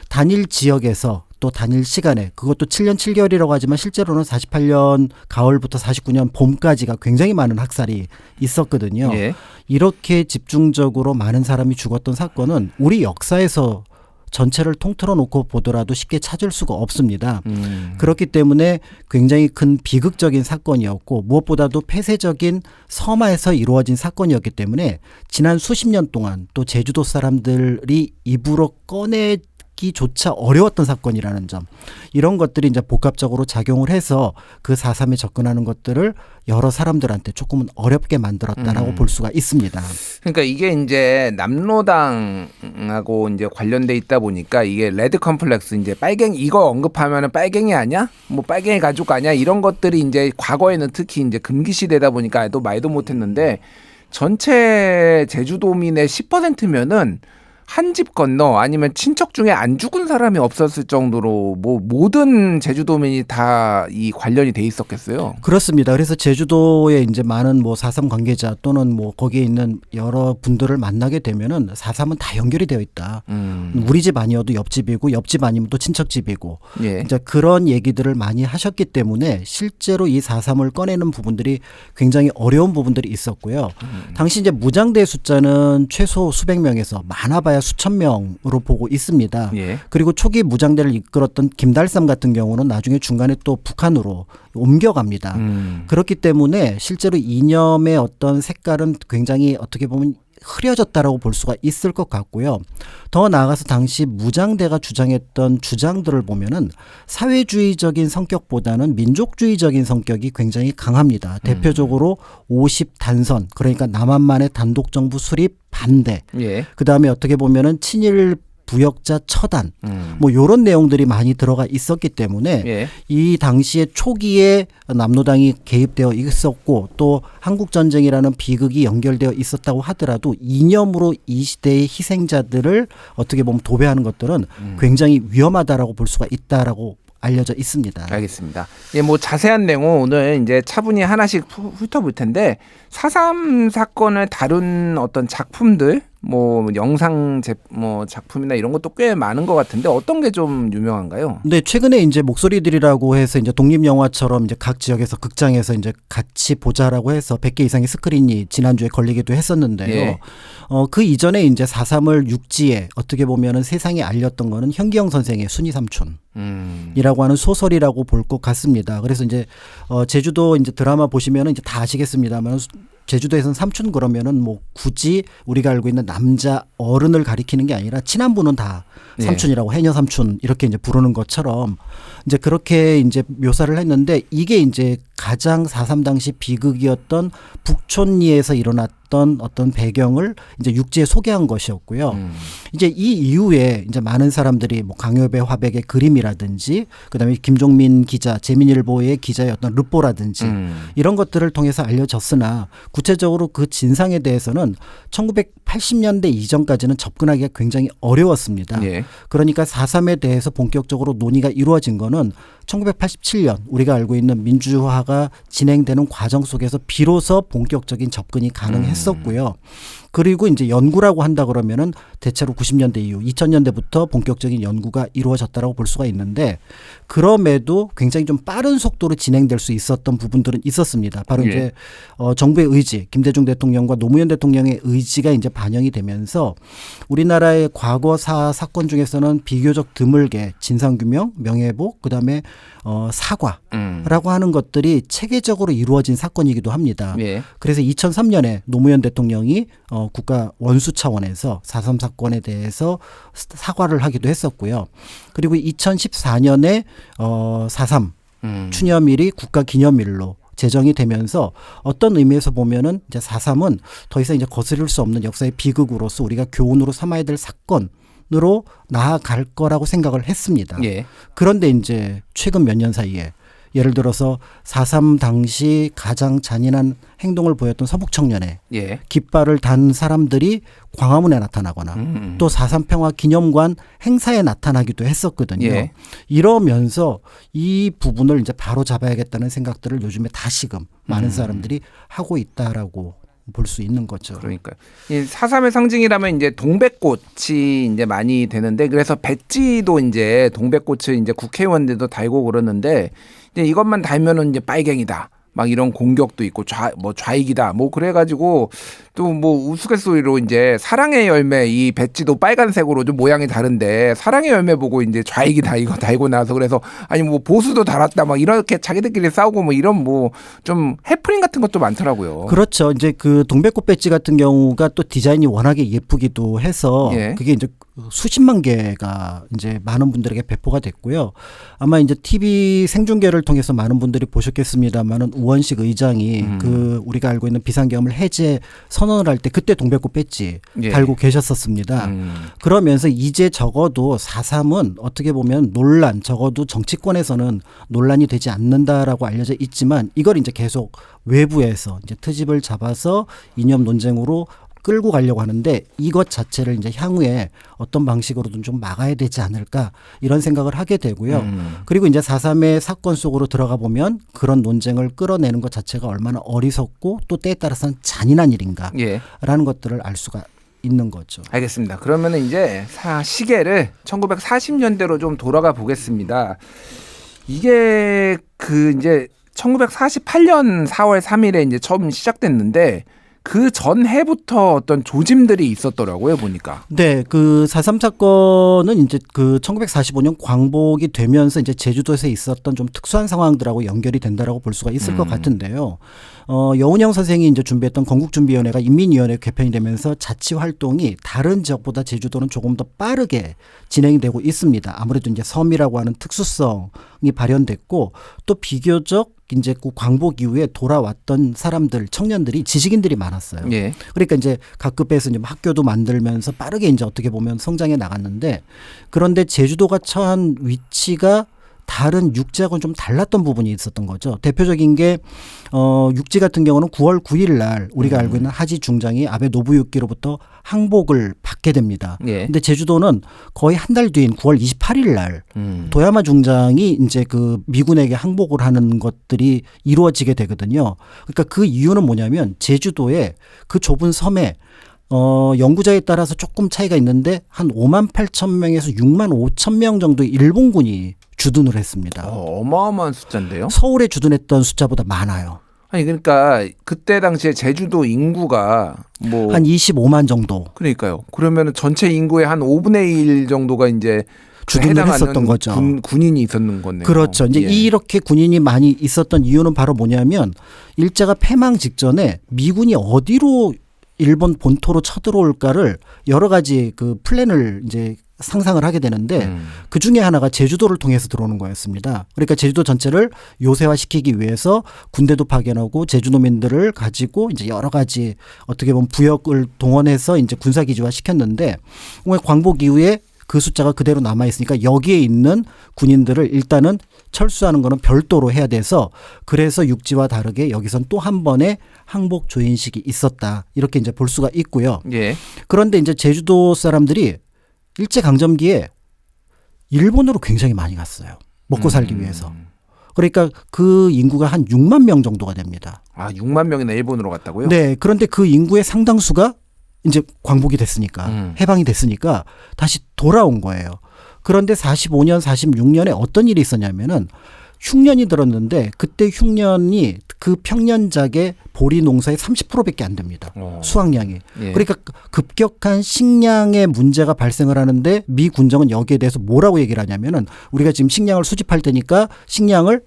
단일 지역에서 또 단일 시간에 그것도 7년 7개월이라고 하지만 실제로는 48년 가을부터 49년 봄까지가 굉장히 많은 학살이 있었거든요. 예. 이렇게 집중적으로 많은 사람이 죽었던 사건은 우리 역사에서 전체를 통틀어 놓고 보더라도 쉽게 찾을 수가 없습니다. 그렇기 때문에 굉장히 큰 비극적인 사건이었고 무엇보다도 폐쇄적인 섬하에서 이루어진 사건이었기 때문에 지난 수십 년 동안 또 제주도 사람들이 입으로 꺼내기조차 어려웠던 사건이라는 점, 이런 것들이 이제 복합적으로 작용을 해서 그 4.3에 접근하는 것들을 여러 사람들한테 조금은 어렵게 만들었다라고 볼 수가 있습니다. 그러니까 이게 이제 남로당하고 이제 관련돼 있다 보니까 이게 레드 컴플렉스 이제 빨갱이 이거 언급하면은 빨갱이 아니야? 뭐 빨갱이 가족 아니야? 이런 것들이 이제 과거에는 특히 이제 금기 시대다 보니까 또 말도 못했는데 전체 제주도민의 10%면은 한 집 건너 아니면 친척 중에 안 죽은 사람이 없었을 정도로 뭐 모든 제주도민이 다 이 관련이 돼 있었겠어요. 그렇습니다. 그래서 제주도에 이제 많은 뭐 4.3 관계자 또는 뭐 거기에 있는 여러 분들을 만나게 되면은 4.3은 다 연결이 되어 있다. 우리 집 아니어도 옆집이고 옆집 아니면 또 친척집이고 예. 이제 그런 얘기들을 많이 하셨기 때문에 실제로 이 4.3을 꺼내는 부분들이 굉장히 어려운 부분들이 있었고요. 당시 이제 무장대 숫자는 최소 수백 명에서 많아봐야 사상자 수천 명으로 보고 있습니다. 예. 그리고 초기 무장대를 이끌었던 김달삼 같은 경우는 나중에 중간에 또 북한으로 옮겨갑니다. 그렇기 때문에 실제로 이념의 어떤 색깔은 굉장히 어떻게 보면 흐려졌다라고 볼 수가 있을 것 같고요. 더 나아가서 당시 무장대가 주장했던 주장들을 보면은 사회주의적인 성격보다는 민족주의적인 성격이 굉장히 강합니다. 대표적으로 50단선, 그러니까 남한만의 단독정부 수립 반대. 예. 그다음에 어떻게 보면은 친일 부역자 처단 뭐 이런 내용들이 많이 들어가 있었기 때문에 예. 이 당시에 초기에 남로당이 개입되어 있었고 또 한국전쟁이라는 비극이 연결되어 있었다고 하더라도 이념으로 이 시대의 희생자들을 어떻게 보면 도배하는 것들은 굉장히 위험하다라고 볼 수가 있다라고 알려져 있습니다. 알겠습니다. 예, 뭐 자세한 내용은 오늘 이제 차분히 하나씩 훑어볼 텐데 4.3 사건을 다룬 어떤 작품들, 뭐 영상 뭐 작품이나 이런 것도 꽤 많은 것 같은데 어떤 게 좀 유명한가요? 네, 최근에 이제 목소리들이라고 해서 이제 독립 영화처럼 이제 각 지역에서 극장에서 이제 같이 보자라고 해서 100개 이상의 스크린이 지난주에 걸리기도 했었는데요. 예. 그 이전에 이제 4.3을 육지에 어떻게 보면은 세상에 알렸던 거는 현기영 선생의 순이 삼촌. 이라고 하는 소설이라고 볼 것 같습니다. 그래서 이제 제주도 이제 드라마 보시면은 이제 다 아시겠습니다만 제주도에서는 삼촌 그러면은 뭐 굳이 우리가 알고 있는 남자 어른을 가리키는 게 아니라 친한 분은 다 삼촌이라고 해녀 삼촌 이렇게 이제 부르는 것처럼 이제 그렇게 이제 묘사를 했는데 이게 이제 가장 4.3 당시 비극이었던 북촌리에서 일어났던 어떤 배경을 이제 육지에 소개한 것이었고요. 이제 이 이후에 이제 많은 사람들이 뭐 강요배 화백의 그림이라든지 그다음에 김종민 기자, 재민일보의 기자의 어떤 르포라든지 이런 것들을 통해서 알려졌으나 구체적으로 그 진상에 대해서는 1980년대 이전까지는 접근하기가 굉장히 어려웠습니다. 예. 그러니까 4.3에 대해서 본격적으로 논의가 이루어진 거는 1987년 우리가 알고 있는 민주화가 진행되는 과정 속에서 비로소 본격적인 접근이 가능했었고요. 그리고 이제 연구라고 한다 그러면은 대체로 90년대 이후 2000년대부터 본격적인 연구가 이루어졌다라고 볼 수가 있는데 그럼에도 굉장히 좀 빠른 속도로 진행될 수 있었던 부분들은 있었습니다. 바로 예. 이제 정부의 의지, 김대중 대통령과 노무현 대통령의 의지가 이제 반영이 되면서 우리나라의 과거 사건 중에서는 비교적 드물게 진상규명, 명예회복, 그다음에 사과라고 하는 것들이 체계적으로 이루어진 사건이기도 합니다. 예. 그래서 2003년에 노무현 대통령이 국가 원수 차원에서 4.3 사건에 대해서 사과를 하기도 했었고요. 그리고 2014년에 4.3 추념일이 국가 기념일로 제정이 되면서 어떤 의미에서 보면은 이제 4.3은 더 이상 이제 거스릴 수 없는 역사의 비극으로서 우리가 교훈으로 삼아야 될 사건으로 나아갈 거라고 생각을 했습니다. 예. 그런데 이제 최근 몇 년 사이에 예를 들어서 4.3 당시 가장 잔인한 행동을 보였던 서북 청년의 예. 깃발을 단 사람들이 광화문에 나타나거나 또 4.3 평화 기념관 행사에 나타나기도 했었거든요. 예. 이러면서 이 부분을 이제 바로 잡아야겠다는 생각들을 요즘에 다시금 많은 사람들이 하고 있다라고 볼 수 있는 거죠. 그러니까 이 4.3의 상징이라면 이제 동백꽃이 이제 많이 되는데 그래서 배지도 이제 동백꽃을 이제 국회의원들도 달고 그러는데 이제 이것만 달면은 이제 빨갱이다. 막 이런 공격도 있고 좌익이다. 뭐 그래가지고 또 뭐 우스갯소리로 이제 사랑의 열매 이 배지도 빨간색으로 좀 모양이 다른데 사랑의 열매 보고 이제 좌익이다 이거 달고 나서 그래서 아니 뭐 보수도 달았다 막 이렇게 자기들끼리 싸우고 뭐 이런 뭐 좀 해프닝 같은 것도 많더라고요. 그렇죠. 이제 그 동백꽃 배지 같은 경우가 또 디자인이 워낙에 예쁘기도 해서 예. 그게 이제 수십만 개가 이제 많은 분들에게 배포가 됐고요. 아마 이제 TV 생중계를 통해서 많은 분들이 보셨겠습니다만은 우원식 의장이 그 우리가 알고 있는 비상계엄을 해제 선언을 할 때 그때 동백꽃 배지 예. 달고 계셨었습니다. 그러면서 이제 적어도 4.3은 어떻게 보면 논란, 적어도 정치권에서는 논란이 되지 않는다라고 알려져 있지만 이걸 이제 계속 외부에서 이제 트집을 잡아서 이념 논쟁으로 끌고 가려고 하는데 이것 자체를 이제 향후에 어떤 방식으로든 좀 막아야 되지 않을까 이런 생각을 하게 되고요. 그리고 이제 4.3의 사건 속으로 들어가 보면 그런 논쟁을 끌어내는 것 자체가 얼마나 어리석고 또 때에 따라서는 잔인한 일인가라는 예. 것들을 알 수가 있는 거죠. 알겠습니다. 그러면은 이제 시계를 1940년대로 좀 돌아가 보겠습니다. 이게 그 이제 1948년 4월 3일에 이제 처음 시작됐는데 그 전해부터 어떤 조짐들이 있었더라고요, 보니까. 네, 그 4.3 사건은 이제 그 1945년 광복이 되면서 이제 제주도에서 있었던 좀 특수한 상황들하고 연결이 된다라고 볼 수가 있을 것 같은데요. 여운형 선생이 이제 준비했던 건국준비위원회가 인민위원회 개편이 되면서 자치 활동이 다른 지역보다 제주도는 조금 더 빠르게 진행되고 있습니다. 아무래도 이제 섬이라고 하는 특수성이 발현됐고 또 비교적 이제 그 광복 이후에 돌아왔던 사람들, 청년들이 지식인들이 많았어요. 예. 그러니까 이제 각 급에서 이제 학교도 만들면서 빠르게 이제 어떻게 보면 성장해 나갔는데 그런데 제주도가 처한 위치가 다른 육지하고는 좀 달랐던 부분이 있었던 거죠. 대표적인 게 육지 같은 경우는 9월 9일 날 우리가 알고 있는 하지 중장이 아베 노부유키로부터 항복을 받게 됩니다. 예. 근데 제주도는 거의 한 달 뒤인 9월 28일 날 도야마 중장이 이제 그 미군에게 항복을 하는 것들이 이루어지게 되거든요. 그러니까 그 이유는 뭐냐면 제주도에 그 좁은 섬에 연구자에 따라서 조금 차이가 있는데 한 5만 8천 명에서 6만 5천 명 정도의 일본군이 주둔을 했습니다. 어마어마한 숫자인데요. 서울에 주둔했던 숫자보다 많아요. 아니 그러니까 그때 당시에 제주도 인구가 뭐 한 25만 정도 그러니까요. 그러면은 전체 인구의 한 5분의 1 정도가 이제 주둔을 해당하는 했었던 거죠. 군인이 있었는 거네요. 그렇죠. 이제 예. 이렇게 군인이 많이 있었던 이유는 바로 뭐냐면 일제가 패망 직전에 미군이 어디로 일본 본토로 쳐들어올까를 여러 가지 그 플랜을 이제 상상을 하게 되는데 그 중에 하나가 제주도를 통해서 들어오는 거였습니다. 그러니까 제주도 전체를 요새화시키기 위해서 군대도 파견하고 제주도민들을 가지고 이제 여러 가지 어떻게 보면 부역을 동원해서 이제 군사기지화 시켰는데 광복 이후에 그 숫자가 그대로 남아 있으니까 여기에 있는 군인들을 일단은 철수하는 거는 별도로 해야 돼서 그래서 육지와 다르게 여기선 또 한 번의 항복 조인식이 있었다. 이렇게 이제 볼 수가 있고요. 예. 그런데 이제 제주도 사람들이 일제강점기에 일본으로 굉장히 많이 갔어요. 먹고 살기 위해서. 그러니까 그 인구가 한 6만 명 정도가 됩니다. 아 6만 명이나 일본으로 갔다고요? 네. 그런데 그 인구의 상당수가 이제 광복이 됐으니까 해방이 됐으니까 다시 돌아온 거예요. 그런데 45년, 46년에 어떤 일이 있었냐면은 흉년이 들었는데 그때 흉년이 그 평년작의 보리 농사의 30%밖에 안 됩니다. 수확량이. 예. 그러니까 급격한 식량의 문제가 발생을 하는데 미 군정은 여기에 대해서 뭐라고 얘기를 하냐면은 우리가 지금 식량을 수집할 테니까 식량을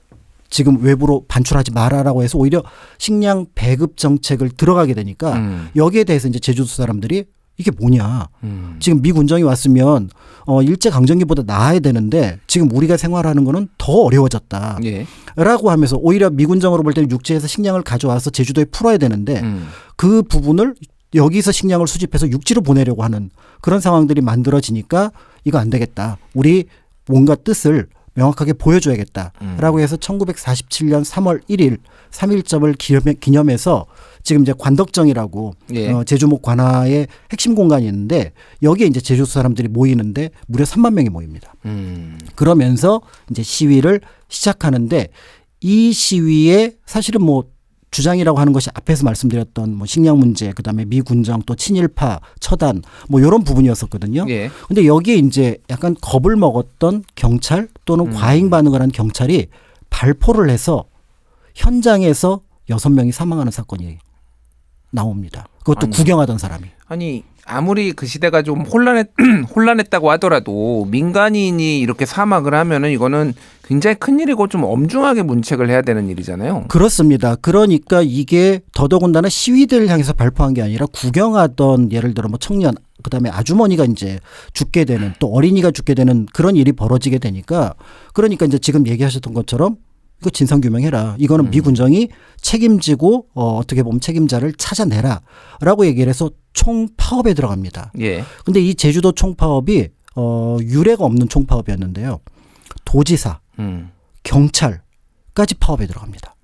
지금 외부로 반출하지 마라라고 해서 오히려 식량 배급 정책을 들어가게 되니까 여기에 대해서 이제 제주도 사람들이 이게 뭐냐. 지금 미 군정이 왔으면 일제 강점기보다 나아야 되는데 지금 우리가 생활하는 거는 더 어려워졌다. 예. 라고 하면서 오히려 미 군정으로 볼 때는 육지에서 식량을 가져와서 제주도에 풀어야 되는데 그 부분을 여기서 식량을 수집해서 육지로 보내려고 하는 그런 상황들이 만들어지니까 이거 안 되겠다. 우리 뭔가 뜻을 명확하게 보여줘야겠다라고 해서 1947년 3월 1일 3.1점을 기념해서 지금 이제 관덕정이라고 예. 제주목 관아의 핵심 공간이 있는데 여기에 이제 제주 사람들이 모이는데 무려 3만 명이 모입니다. 그러면서 이제 시위를 시작하는데 이 시위에 사실은 뭐 주장이라고 하는 것이 앞에서 말씀드렸던 뭐 식량 문제, 그다음에 미군정 또 친일파 처단 뭐 이런 부분이었었거든요. 예. 근데 여기에 이제 약간 겁을 먹었던 경찰 또는 과잉 반응을 한 경찰이 발포를 해서 현장에서 6명이 사망하는 사건이 나옵니다. 그것도 아니. 구경하던 사람이. 아니 아무리 그 시대가 좀 혼란했다고 하더라도 민간인이 이렇게 사망을 하면은 이거는 굉장히 큰 일이고 좀 엄중하게 문책을 해야 되는 일이잖아요. 그렇습니다. 그러니까 이게 더더군다나 시위대를 향해서 발포한 게 아니라 구경하던 예를 들어 뭐 청년 그다음에 아주머니가 이제 죽게 되는 또 어린이가 죽게 되는 그런 일이 벌어지게 되니까 그러니까 이제 지금 얘기하셨던 것처럼 이거 진상규명해라. 이거는 미 군정이 책임지고 어떻게 보면 책임자를 찾아내라라고 얘기를 해서 총파업에 들어갑니다. 예. 근데 이 제주도 총파업이 유례가 없는 총파업이었는데요. 도지사, 경찰까지 파업에 들어갑니다.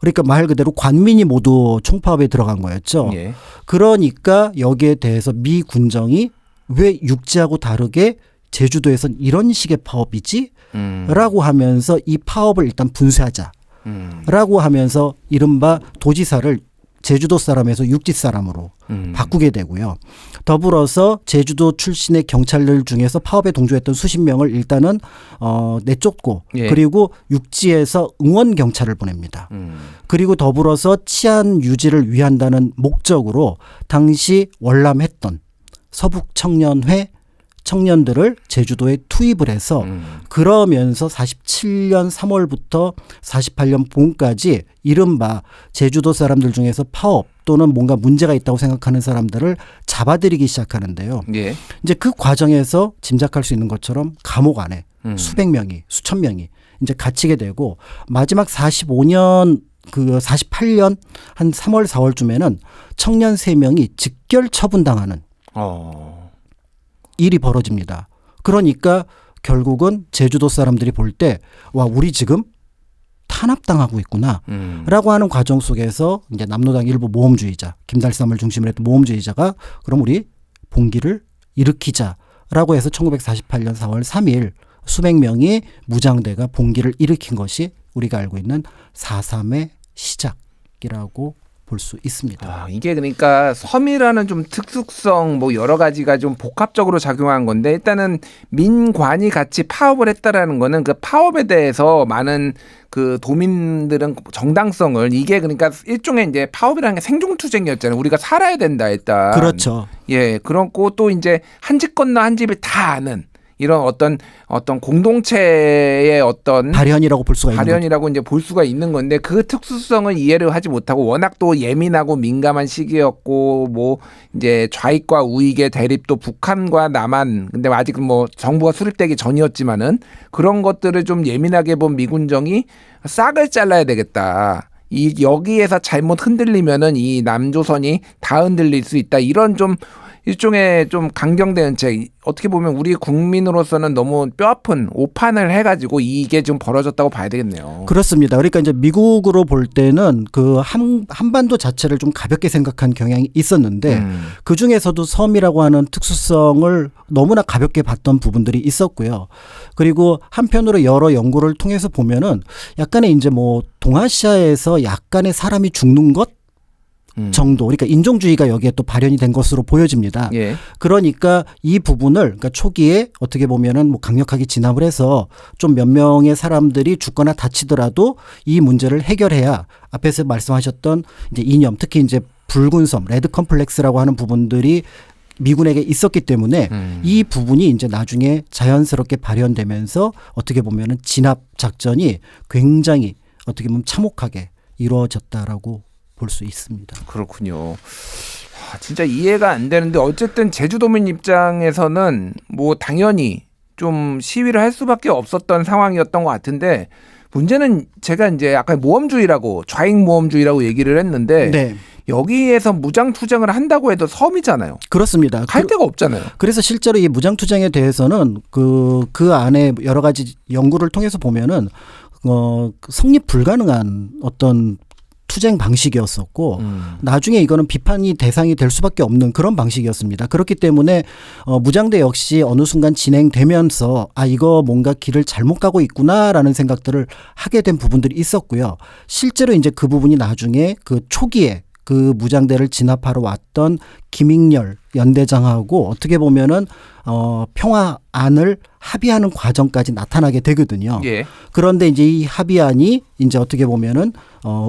그러니까 말 그대로 관민이 모두 총파업에 들어간 거였죠. 예. 그러니까 여기에 대해서 미 군정이 왜 육지하고 다르게 제주도에선 이런 식의 파업이지? 라고 하면서 이 파업을 일단 분쇄하자. 라고 하면서 이른바 도지사를 제주도 사람에서 육지 사람으로 바꾸게 되고요. 더불어서 제주도 출신의 경찰들 중에서 파업에 동조했던 수십 명을 일단은 내쫓고 예. 그리고 육지에서 응원 경찰을 보냅니다. 그리고 더불어서 치안 유지를 위한다는 목적으로 당시 월남했던 서북 청년회 청년들을 제주도에 투입을 해서 그러면서 47년 3월부터 48년 봄까지 이른바 제주도 사람들 중에서 파업 또는 뭔가 문제가 있다고 생각하는 사람들을 잡아들이기 시작하는데요. 예. 이제 그 과정에서 짐작할 수 있는 것처럼 감옥 안에 수백 명이 수천 명이 이제 갇히게 되고 마지막 45년 그 48년 한 3월 4월쯤에는 청년 3명이 직결 처분당하는 일이 벌어집니다. 그러니까 결국은 제주도 사람들이 볼 때 와 우리 지금 탄압당하고 있구나 라고 하는 과정 속에서 이제 남로당 일부 모험주의자 김달삼을 중심으로 했던 모험주의자가 그럼 우리 봉기를 일으키자라고 해서 1948년 4월 3일 수백 명의 무장대가 봉기를 일으킨 것이 우리가 알고 있는 4.3의 시작이라고 볼 수 있습니다. 이게 그러니까 섬이라는 좀 특수성 뭐 여러 가지가 좀 복합적으로 작용한 건데 일단은 민관이 같이 파업을 했다라는 거는 그 파업에 대해서 많은 그 도민들은 정당성을 이게 그러니까 일종의 이제 파업이라는 게 생존투쟁이었잖아요. 우리가 살아야 된다 일단. 그렇죠. 예, 그렇고 또 이제 한 집 건너 한 집을 다 아는 이런 어떤 공동체의 어떤 발현이라고 볼 수가 있는 거죠. 발현이라고 이제 볼 수가 있는 건데 그 특수성을 이해를 하지 못하고 워낙 또 예민하고 민감한 시기였고 뭐 이제 좌익과 우익의 대립도 북한과 남한 근데 아직 뭐 정부가 수립되기 전이었지만은 그런 것들을 좀 예민하게 본 미군정이 싹을 잘라야 되겠다. 여기에서 잘못 흔들리면은 이 남조선이 다 흔들릴 수 있다. 이런 좀 일종의 좀 강경대응 책 어떻게 보면 우리 국민으로서는 너무 뼈아픈 오판을 해가지고 이게 좀 벌어졌다고 봐야 되겠네요. 그렇습니다. 그러니까 이제 미국으로 볼 때는 그 한반도 자체를 좀 가볍게 생각한 경향이 있었는데 그 중에서도 섬이라고 하는 특수성을 너무나 가볍게 봤던 부분들이 있었고요. 그리고 한편으로 여러 연구를 통해서 보면은 약간의 이제 뭐 동아시아에서 약간의 사람이 죽는 것 정도. 그러니까 인종주의가 여기에 또 발현이 된 것으로 보여집니다. 예. 그러니까 이 부분을 그러니까 초기에 어떻게 보면은 뭐 강력하게 진압을 해서 좀 몇 명의 사람들이 죽거나 다치더라도 이 문제를 해결해야 앞에서 말씀하셨던 이제 이념 특히 이제 붉은 섬 레드 컴플렉스라고 하는 부분들이 미군에게 있었기 때문에 이 부분이 이제 나중에 자연스럽게 발현되면서 어떻게 보면은 진압 작전이 굉장히 어떻게 보면 참혹하게 이루어졌다라고 볼 수 있습니다. 그렇군요. 진짜 이해가 안 되는데 어쨌든 제주도민 입장에서는 뭐 당연히 좀 시위를 할 수밖에 없었던 상황이었던 것 같은데 문제는 제가 이제 아까 모험주의라고 좌익 모험주의라고 얘기를 했는데 네. 여기에서 무장투쟁을 한다고 해도 섬이잖아요. 그렇습니다. 갈 데가 없잖아요. 그래서 실제로 이 무장투쟁에 대해서는 그 안에 여러 가지 연구를 통해서 보면은 성립 불가능한 어떤 투쟁 방식이었었고 나중에 이거는 비판이 대상이 될 수밖에 없는 그런 방식이었습니다. 그렇기 때문에 무장대 역시 어느 순간 진행되면서 이거 뭔가 길을 잘못 가고 있구나라는 생각들을 하게 된 부분들이 있었고요. 실제로 이제 그 부분이 나중에 그 초기에 그 무장대를 진압하러 왔던 김익렬 연대장하고 어떻게 보면은 평화안을 합의하는 과정까지 나타나게 되거든요. 예. 그런데 이제 이 합의안이 이제 어떻게 보면은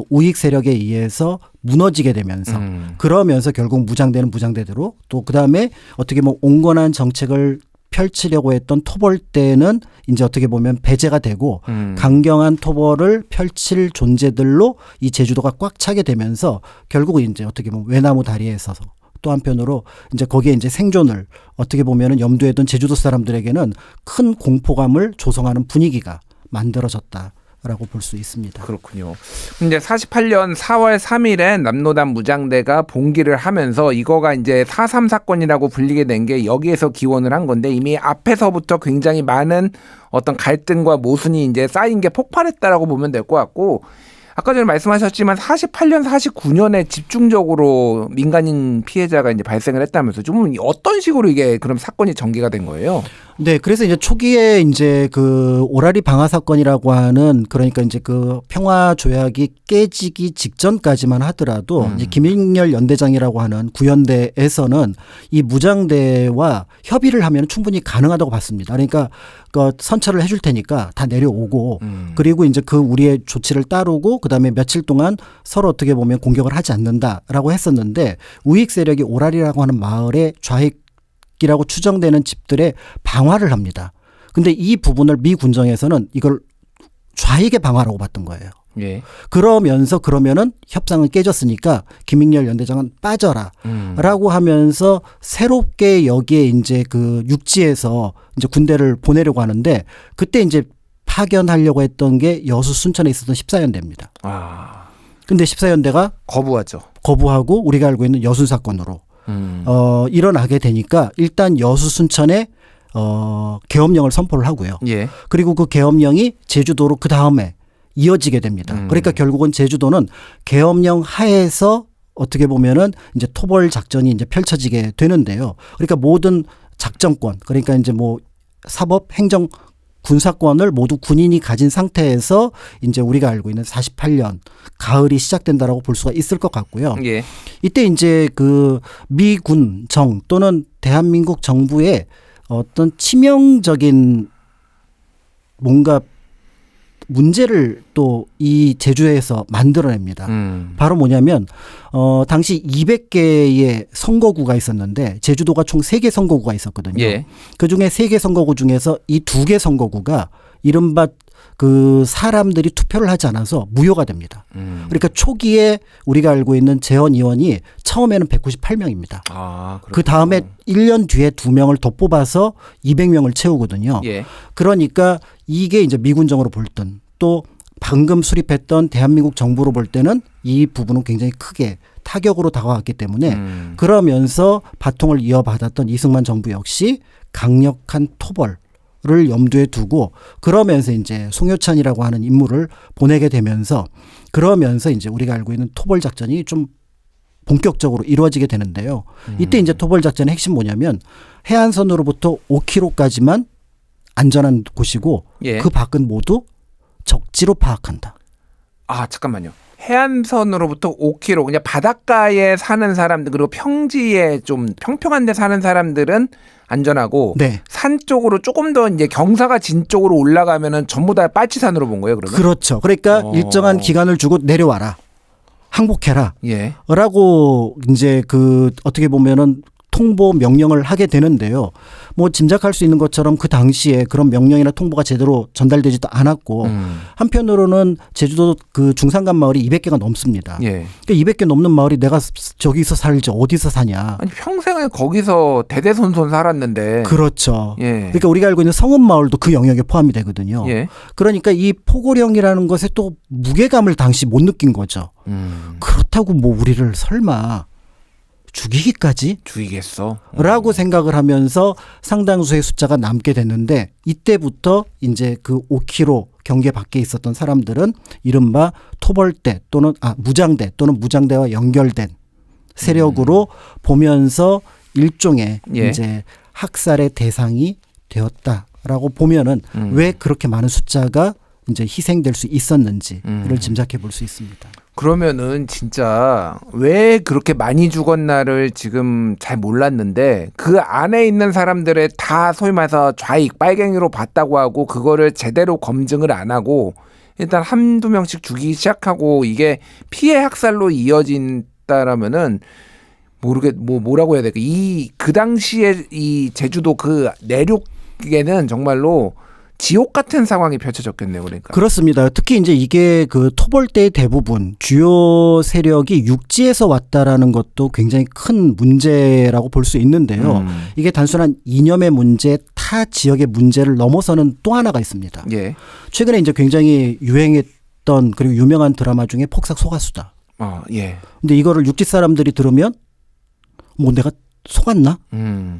우익 세력에 의해서 무너지게 되면서 그러면서 결국 무장대는 무장대대로 또 그다음에 어떻게 보면 온건한 정책을 펼치려고 했던 토벌대는 이제 어떻게 보면 배제가 되고 강경한 토벌을 펼칠 존재들로 이 제주도가 꽉 차게 되면서 결국 이제 어떻게 보면 외나무 다리에 서서 또 한편으로 이제 거기에 이제 생존을 어떻게 보면은 염두에 둔 제주도 사람들에게는 큰 공포감을 조성하는 분위기가 만들어졌다라고 볼 수 있습니다. 그렇군요. 근데 48년 4월 3일에 남로단 무장대가 봉기를 하면서 이거가 이제 4.3 사건이라고 불리게 된 게 여기에서 기원을 한 건데 이미 앞에서부터 굉장히 많은 어떤 갈등과 모순이 이제 쌓인 게 폭발했다라고 보면 될 것 같고 아까 전에 말씀하셨지만 48년, 49년에 집중적으로 민간인 피해자가 이제 발생을 했다면서 좀 어떤 식으로 이게 그럼 사건이 전개가 된 거예요? 네, 그래서 이제 초기에 이제 그 오라리 방화 사건이라고 하는 그러니까 이제 그 평화 조약이 깨지기 직전까지만 하더라도 이제 김익렬 연대장이라고 하는 구연대에서는 이 무장대와 협의를 하면 충분히 가능하다고 봤습니다. 그러니까 그 선처를 해줄 테니까 다 내려오고 그리고 이제 그 우리의 조치를 따르고 그다음에 며칠 동안 서로 어떻게 보면 공격을 하지 않는다라고 했었는데 우익 세력이 오라리라고 하는 마을에 이라고 추정되는 집들의 방화를 합니다. 근데 이 부분을 미 군정에서는 이걸 좌익의 방화라고 봤던 거예요. 예. 그러면은 협상은 깨졌으니까 김익렬 연대장은 빠져라라고 하면서 새롭게 여기에 이제 그 육지에서 이제 군대를 보내려고 하는데 그때 이제 파견하려고 했던 게 여수 순천에 있었던 14연대입니다. 아. 근데 14연대가 거부하죠. 거부하고 우리가 알고 있는 여순 사건으로 일어나게 되니까 일단 여수 순천에 계엄령을 선포를 하고요. 예. 그리고 그 계엄령이 제주도로 그 다음에 이어지게 됩니다. 그러니까 결국은 제주도는 계엄령 하에서 어떻게 보면은 이제 토벌 작전이 이제 펼쳐지게 되는데요. 그러니까 모든 작전권, 그러니까 이제 뭐 사법, 행정, 군사권을 모두 군인이 가진 상태에서 이제 우리가 알고 있는 48년 가을이 시작된다라고 볼 수가 있을 것 같고요. 예. 이때 이제 그 미군 정 또는 대한민국 정부의 어떤 치명적인 뭔가 문제를 또 이 제주에서 만들어냅니다. 바로 뭐냐면 당시 200개의 선거구가 있었는데 제주도가 총 3개 선거구가 있었거든요. 예. 그중에 3개 선거구 중에서 이 2개 선거구가 이른바 그 사람들이 투표를 하지 않아서 무효가 됩니다. 그러니까 초기에 우리가 알고 있는 재헌 의원이 처음에는 198명입니다. 아, 그 다음에 1년 뒤에 2명을 더 뽑아서 200명을 채우거든요. 예. 그러니까 이게 이제 미군정으로 볼 땐 또 방금 수립했던 대한민국 정부로 볼 때는 이 부분은 굉장히 크게 타격으로 다가왔기 때문에 그러면서 바통을 이어받았던 이승만 정부 역시 강력한 토벌 를 염두에 두고 그러면서 이제 송효찬이라고 하는 인물을 보내게 되면서 그러면서 이제 우리가 알고 있는 토벌 작전이 좀 본격적으로 이루어지게 되는데요. 이때 이제 토벌 작전의 핵심 뭐냐면 해안선으로부터 5km까지만 안전한 곳이고 예. 그 밖은 모두 적지로 파악한다. 아, 잠깐만요. 해안선으로부터 5km 그냥 바닷가에 사는 사람들 그리고 평지에 좀 평평한 데 사는 사람들은 안전하고 네. 산 쪽으로 조금 더 이제 경사가 진 쪽으로 올라가면은 전부 다 빨치산으로 본 거예요, 그러면? 그렇죠. 그러니까 일정한 기간을 주고 내려와라. 항복해라. 예. 라고 이제 그 어떻게 보면은 통보 명령을 하게 되는데요. 뭐 짐작할 수 있는 것처럼 그 당시에 그런 명령이나 통보가 제대로 전달되지도 않았고 한편으로는 제주도 그 중산간 마을이 200개가 넘습니다. 예. 그러니까 200개 넘는 마을이 내가 저기서 살지 어디서 사냐. 아니 평생을 거기서 대대손손 살았는데. 그렇죠. 예. 그러니까 우리가 알고 있는 성읍 마을도 그 영역에 포함이 되거든요. 예. 그러니까 이 포고령이라는 것에 또 무게감을 당시 못 느낀 거죠. 그렇다고 뭐 우리를 설마 죽이기까지? 죽이겠어. 라고 생각을 하면서 상당수의 숫자가 남게 됐는데 이때부터 이제 그 5km 경계 밖에 있었던 사람들은 이른바 토벌대 또는 무장대 또는 무장대와 연결된 세력으로 보면서 일종의 예. 이제 학살의 대상이 되었다라고 보면은 왜 그렇게 많은 숫자가 이제 희생될 수 있었는지를 짐작해 볼 수 있습니다. 그러면은 진짜 왜 그렇게 많이 죽었나를 지금 잘 몰랐는데 그 안에 있는 사람들을 다 소위 말해서 좌익 빨갱이로 봤다고 하고 그거를 제대로 검증을 안 하고 일단 한두 명씩 죽이기 시작하고 이게 피해 학살로 이어진다라면은 뭐라고 해야 될까? 그 당시에 이 제주도 그 내륙에는 정말로 지옥 같은 상황이 펼쳐졌겠네요, 그러니까. 그렇습니다. 특히 이제 이게 그 토벌대의 대부분 주요 세력이 육지에서 왔다라는 것도 굉장히 큰 문제라고 볼 수 있는데요. 이게 단순한 이념의 문제, 타 지역의 문제를 넘어서는 또 하나가 있습니다. 예. 최근에 이제 굉장히 유행했던 그리고 유명한 드라마 중에 폭삭 속았수다. 예. 근데 이거를 육지 사람들이 들으면 뭐 내가 속았나?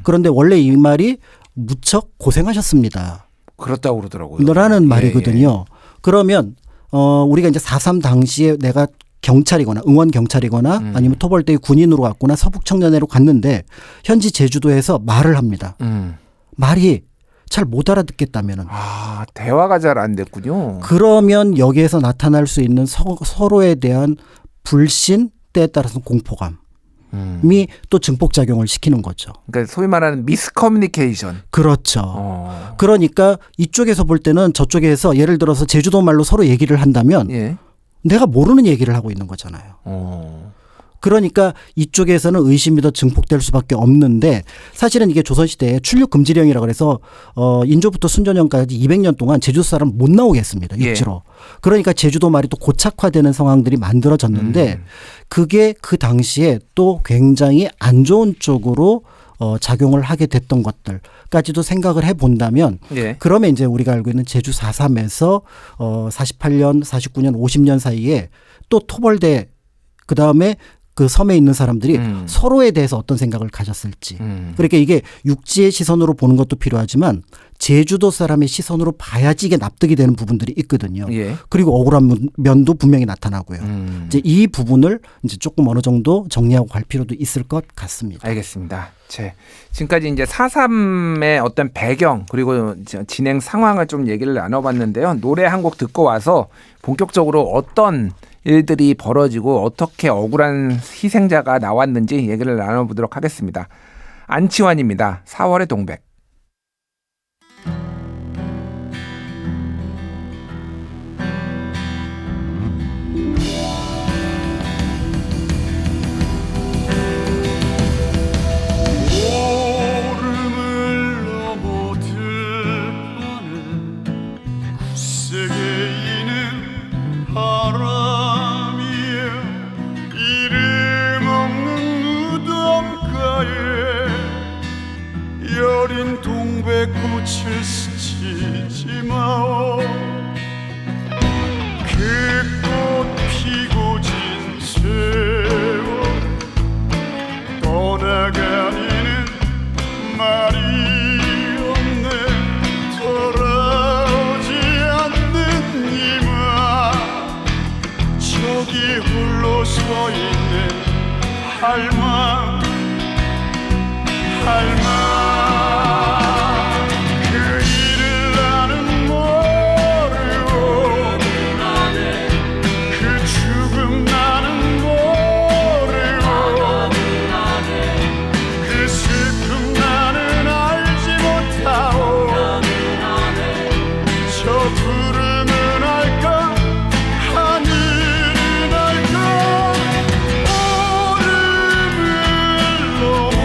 그런데 원래 이 말이 무척 고생하셨습니다. 그렇다고 그러더라고요. 라는 말이거든요. 그러면 우리가 이제 4.3 당시에 내가 경찰이거나 응원 경찰이거나 아니면 토벌대의 군인으로 갔거나 서북 청년회로 갔는데 현지 제주도에서 말을 합니다. 말이 잘 못 알아듣겠다면은. 아, 대화가 잘 안 됐군요. 그러면 여기에서 나타날 수 있는 서로에 대한 불신, 때에 따라서 공포감이 또 증폭작용을 시키는 거죠. 그러니까 소위 말하는 미스커뮤니케이션. 그렇죠. 그러니까 이쪽에서 볼 때는 저쪽에서 예를 들어서 제주도 말로 서로 얘기를 한다면 예. 내가 모르는 얘기를 하고 있는 거잖아요. 그러니까 이쪽에서는 의심이 더 증폭될 수밖에 없는데 사실은 이게 조선시대에 출nhập 금지령이라 그래서 인조부터 순전년까지 200년 동안 제주도 사람 못 나오게 했습니다. 육지로. 그러니까 제주도 말이 또 고착화되는 상황들이 만들어졌는데 그게 그 당시에 또 굉장히 안 좋은 쪽으로 작용을 하게 됐던 것들까지도 생각을 해본다면 예. 그러면 이제 우리가 알고 있는 제주 4.3에서 48년, 49년, 50년 사이에 또 토벌대 그다음에 그 섬에 있는 사람들이 서로에 대해서 어떤 생각을 가졌을지. 그러니까 이게 육지의 시선으로 보는 것도 필요하지만 제주도 사람의 시선으로 봐야지 이게 납득이 되는 부분들이 있거든요. 예. 그리고 억울한 면도 분명히 나타나고요. 이제 이 부분을 이제 조금 어느 정도 정리하고 갈 필요도 있을 것 같습니다. 알겠습니다. 지금까지 이제 4.3의 어떤 배경 그리고 진행 상황을 좀 얘기를 나눠봤는데요. 노래 한 곡 듣고 와서 본격적으로 어떤 일들이 벌어지고 어떻게 억울한 희생자가 나왔는지 얘기를 나눠보도록 하겠습니다. 안치환입니다. 4월의 동백. 여린 동백꽃을 스치지 마오 그 꽃 피고 진 세월 떠나가니는 말이 없네 돌아오지 않는 이마 저기 홀로 서 있는 할망 그 일을 나는 모르고 그 죽음 나는 모르고 그 슬픔 나는 알지 못하오 저 구름은 알까 하늘은 알까 얼음을 넘어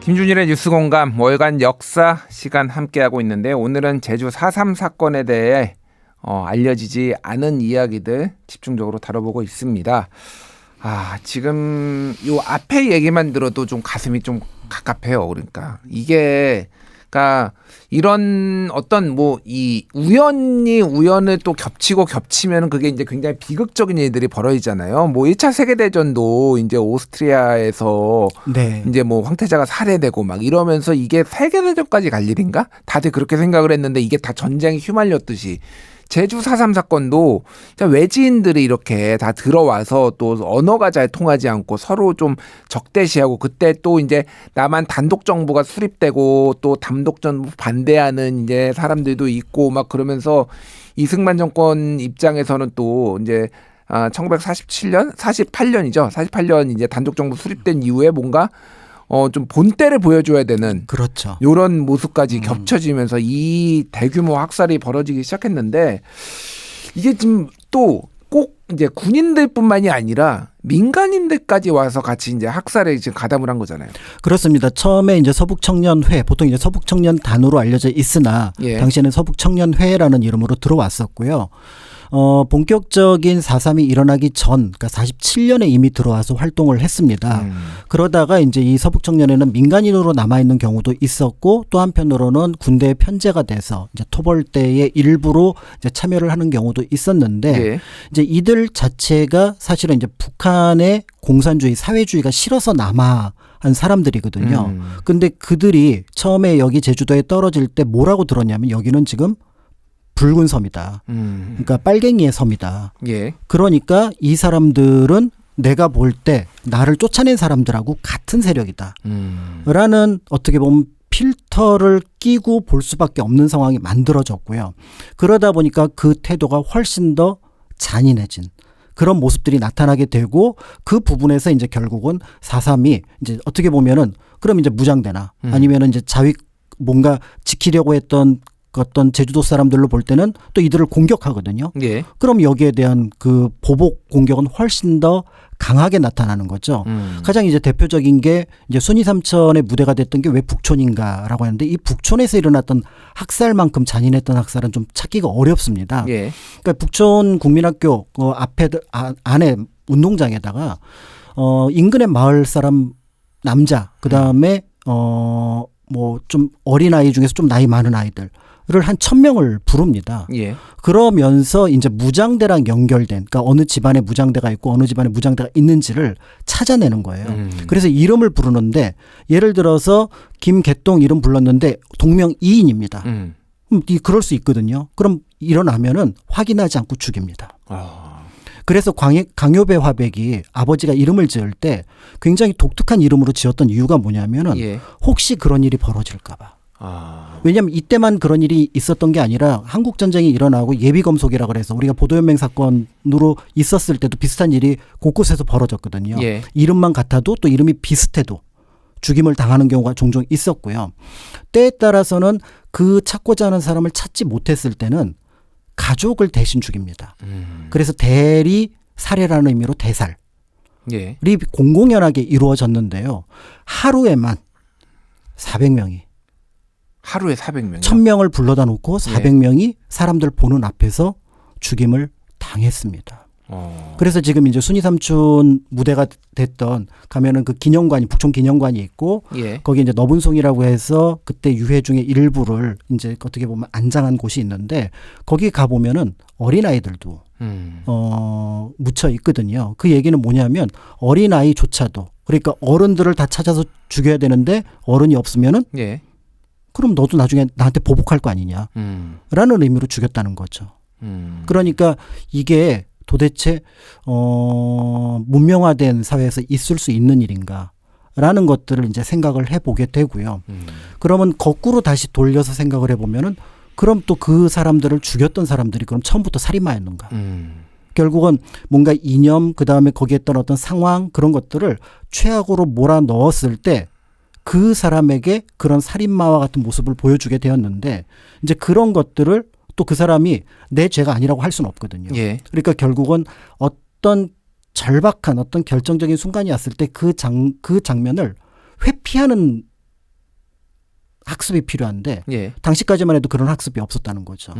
김준일의 뉴스공감 월간 역사 시간 함께하고 있는데 오늘은 제주 4.3 사건에 대해 알려지지 않은 이야기들 집중적으로 다뤄보고 있습니다. 지금 요 앞에 얘기만 들어도 좀 가슴이 좀 갑갑해요. 그러니까 이게 이런 어떤 이 우연을 또 겹치면 그게 이제 굉장히 비극적인 일들이 벌어지잖아요. 1차 세계대전도 이제 오스트리아에서 네. 이제 황태자가 살해되고 막 이러면서 이게 세계대전까지 갈 일인가? 다들 그렇게 생각을 했는데 이게 다 전쟁에 휘말렸듯이 제주 4.3 사건도 외지인들이 이렇게 다 들어와서 또 언어가 잘 통하지 않고 서로 좀 적대시하고 그때 또 이제 남한 단독 정부가 수립되고 또 단독 정부 반대하는 이제 사람들도 있고 막 그러면서 이승만 정권 입장에서는 또 이제 48년이죠. 48년 이제 단독 정부 수립된 이후에 뭔가 좀 본때를 보여줘야 되는 그렇죠. 이런 모습까지 겹쳐지면서 이 대규모 학살이 벌어지기 시작했는데 이게 지금 또 꼭 이제 군인들뿐만이 아니라 민간인들까지 와서 같이 이제 학살에 지금 가담을 한 거잖아요. 그렇습니다. 처음에 이제 서북청년회, 보통 이제 서북청년 단으로 알려져 있으나 예. 당시에는 서북청년회라는 이름으로 들어왔었고요. 본격적인 4.3이 일어나기 전, 그러니까 47년에 이미 들어와서 활동을 했습니다. 그러다가 이제 이 서북청년회는 민간인으로 남아있는 경우도 있었고 또 한편으로는 군대에 편제가 돼서 이제 토벌대의 일부로 이제 참여를 하는 경우도 있었는데 예. 이제 이들 자체가 사실은 이제 북한의 공산주의, 사회주의가 싫어서 남아한 사람들이거든요. 근데 그들이 처음에 여기 제주도에 떨어질 때 뭐라고 들었냐면 여기는 지금 붉은 섬이다. 그러니까 빨갱이의 섬이다. 예. 그러니까 이 사람들은 내가 볼 때 나를 쫓아낸 사람들하고 같은 세력이다. 라는 어떻게 보면 필터를 끼고 볼 수밖에 없는 상황이 만들어졌고요. 그러다 보니까 그 태도가 훨씬 더 잔인해진 그런 모습들이 나타나게 되고 그 부분에서 이제 결국은 4.3이 이제 어떻게 보면은 그럼 이제 무장대나 아니면은 이제 자위 뭔가 지키려고 했던 어떤 제주도 사람들로 볼 때는 또 이들을 공격하거든요. 예. 그럼 여기에 대한 그 보복 공격은 훨씬 더 강하게 나타나는 거죠. 가장 이제 대표적인 게 이제 순이 삼천의 무대가 됐던 게 왜 북촌인가라고 하는데 이 북촌에서 일어났던 학살만큼 잔인했던 학살은 좀 찾기가 어렵습니다. 예. 그러니까 북촌 국민학교 앞에 안에 운동장에다가 인근의 마을 사람 남자 그다음에 뭐 좀 어린 아이 중에서 좀 나이 많은 아이들을 한 1,000명을 부릅니다. 예. 그러면서 이제 무장대랑 연결된, 그러니까 어느 집안에 무장대가 있고 어느 집안에 무장대가 있는지를 찾아내는 거예요. 그래서 이름을 부르는데 예를 들어서 김개똥 이름 불렀는데 동명이인입니다. 그럴 수 있거든요. 그럼 일어나면은 확인하지 않고 죽입니다. 그래서 강요배 화백이 아버지가 이름을 지을 때 굉장히 독특한 이름으로 지었던 이유가 뭐냐면은 예. 혹시 그런 일이 벌어질까 봐. 왜냐하면 이때만 그런 일이 있었던 게 아니라 한국전쟁이 일어나고 예비검속이라 그래서 우리가 보도연맹 사건으로 있었을 때도 비슷한 일이 곳곳에서 벌어졌거든요. 예. 이름만 같아도 또 이름이 비슷해도 죽임을 당하는 경우가 종종 있었고요. 때에 따라서는 그 찾고자 하는 사람을 찾지 못했을 때는 가족을 대신 죽입니다. 그래서 대리 살해라는 의미로 대살이 예. 공공연하게 이루어졌는데요. 하루에만 400명이 하루에 400명. 1,000명을 불러다 놓고 400명이 사람들 보는 앞에서 죽임을 당했습니다. 그래서 지금 이제 순이 삼촌 무대가 됐던 가면은 그 기념관이 북촌 기념관이 있고 예. 거기 이제 너분송이라고 해서 그때 유해 중에 일부를 이제 어떻게 보면 안장한 곳이 있는데 거기 가 보면은 어린 아이들도 묻혀 있거든요. 그 얘기는 뭐냐면 어린 아이조차도 그러니까 어른들을 다 찾아서 죽여야 되는데 어른이 없으면은 예. 그럼 너도 나중에 나한테 보복할 거 아니냐 라는 의미로 죽였다는 거죠. 그러니까 이게 도대체 문명화된 사회에서 있을 수 있는 일인가 라는 것들을 이제 생각을 해보게 되고요. 그러면 거꾸로 다시 돌려서 생각을 해보면은 그럼 또 그 사람들을 죽였던 사람들이 그럼 처음부터 살인마였는가. 결국은 뭔가 이념 그다음에 거기에 있던 어떤 상황 그런 것들을 최악으로 몰아넣었을 때 그 사람에게 그런 살인마와 같은 모습을 보여주게 되었는데 이제 그런 것들을 또 그 사람이 내 죄가 아니라고 할 수는 없거든요. 예. 그러니까 결국은 어떤 절박한 어떤 결정적인 순간이 왔을 때 그 장면을 회피하는 학습이 필요한데 예. 당시까지만 해도 그런 학습이 없었다는 거죠.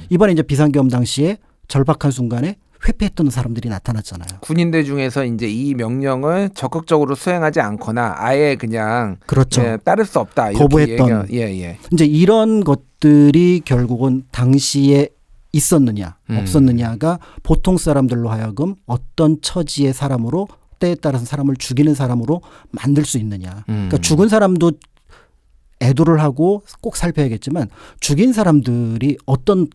이번에 이제 비상계엄 당시에 절박한 순간에 회피했던 사람들이 나타났잖아요. 군인들 중에서 이제 이 명령을 적극적으로 수행하지 않거나 아예 그냥 그렇죠. 예, 따를 수 없다. 이렇게 거부했던. 예. 이제 이런 것들이 결국은 당시에 있었느냐 없었느냐가 보통 사람들로 하여금 어떤 처지의 사람으로 때에 따라서 사람을 죽이는 사람으로 만들 수 있느냐. 그러니까 죽은 사람도 애도를 하고 꼭 살펴야겠지만 죽인 사람들이 어떤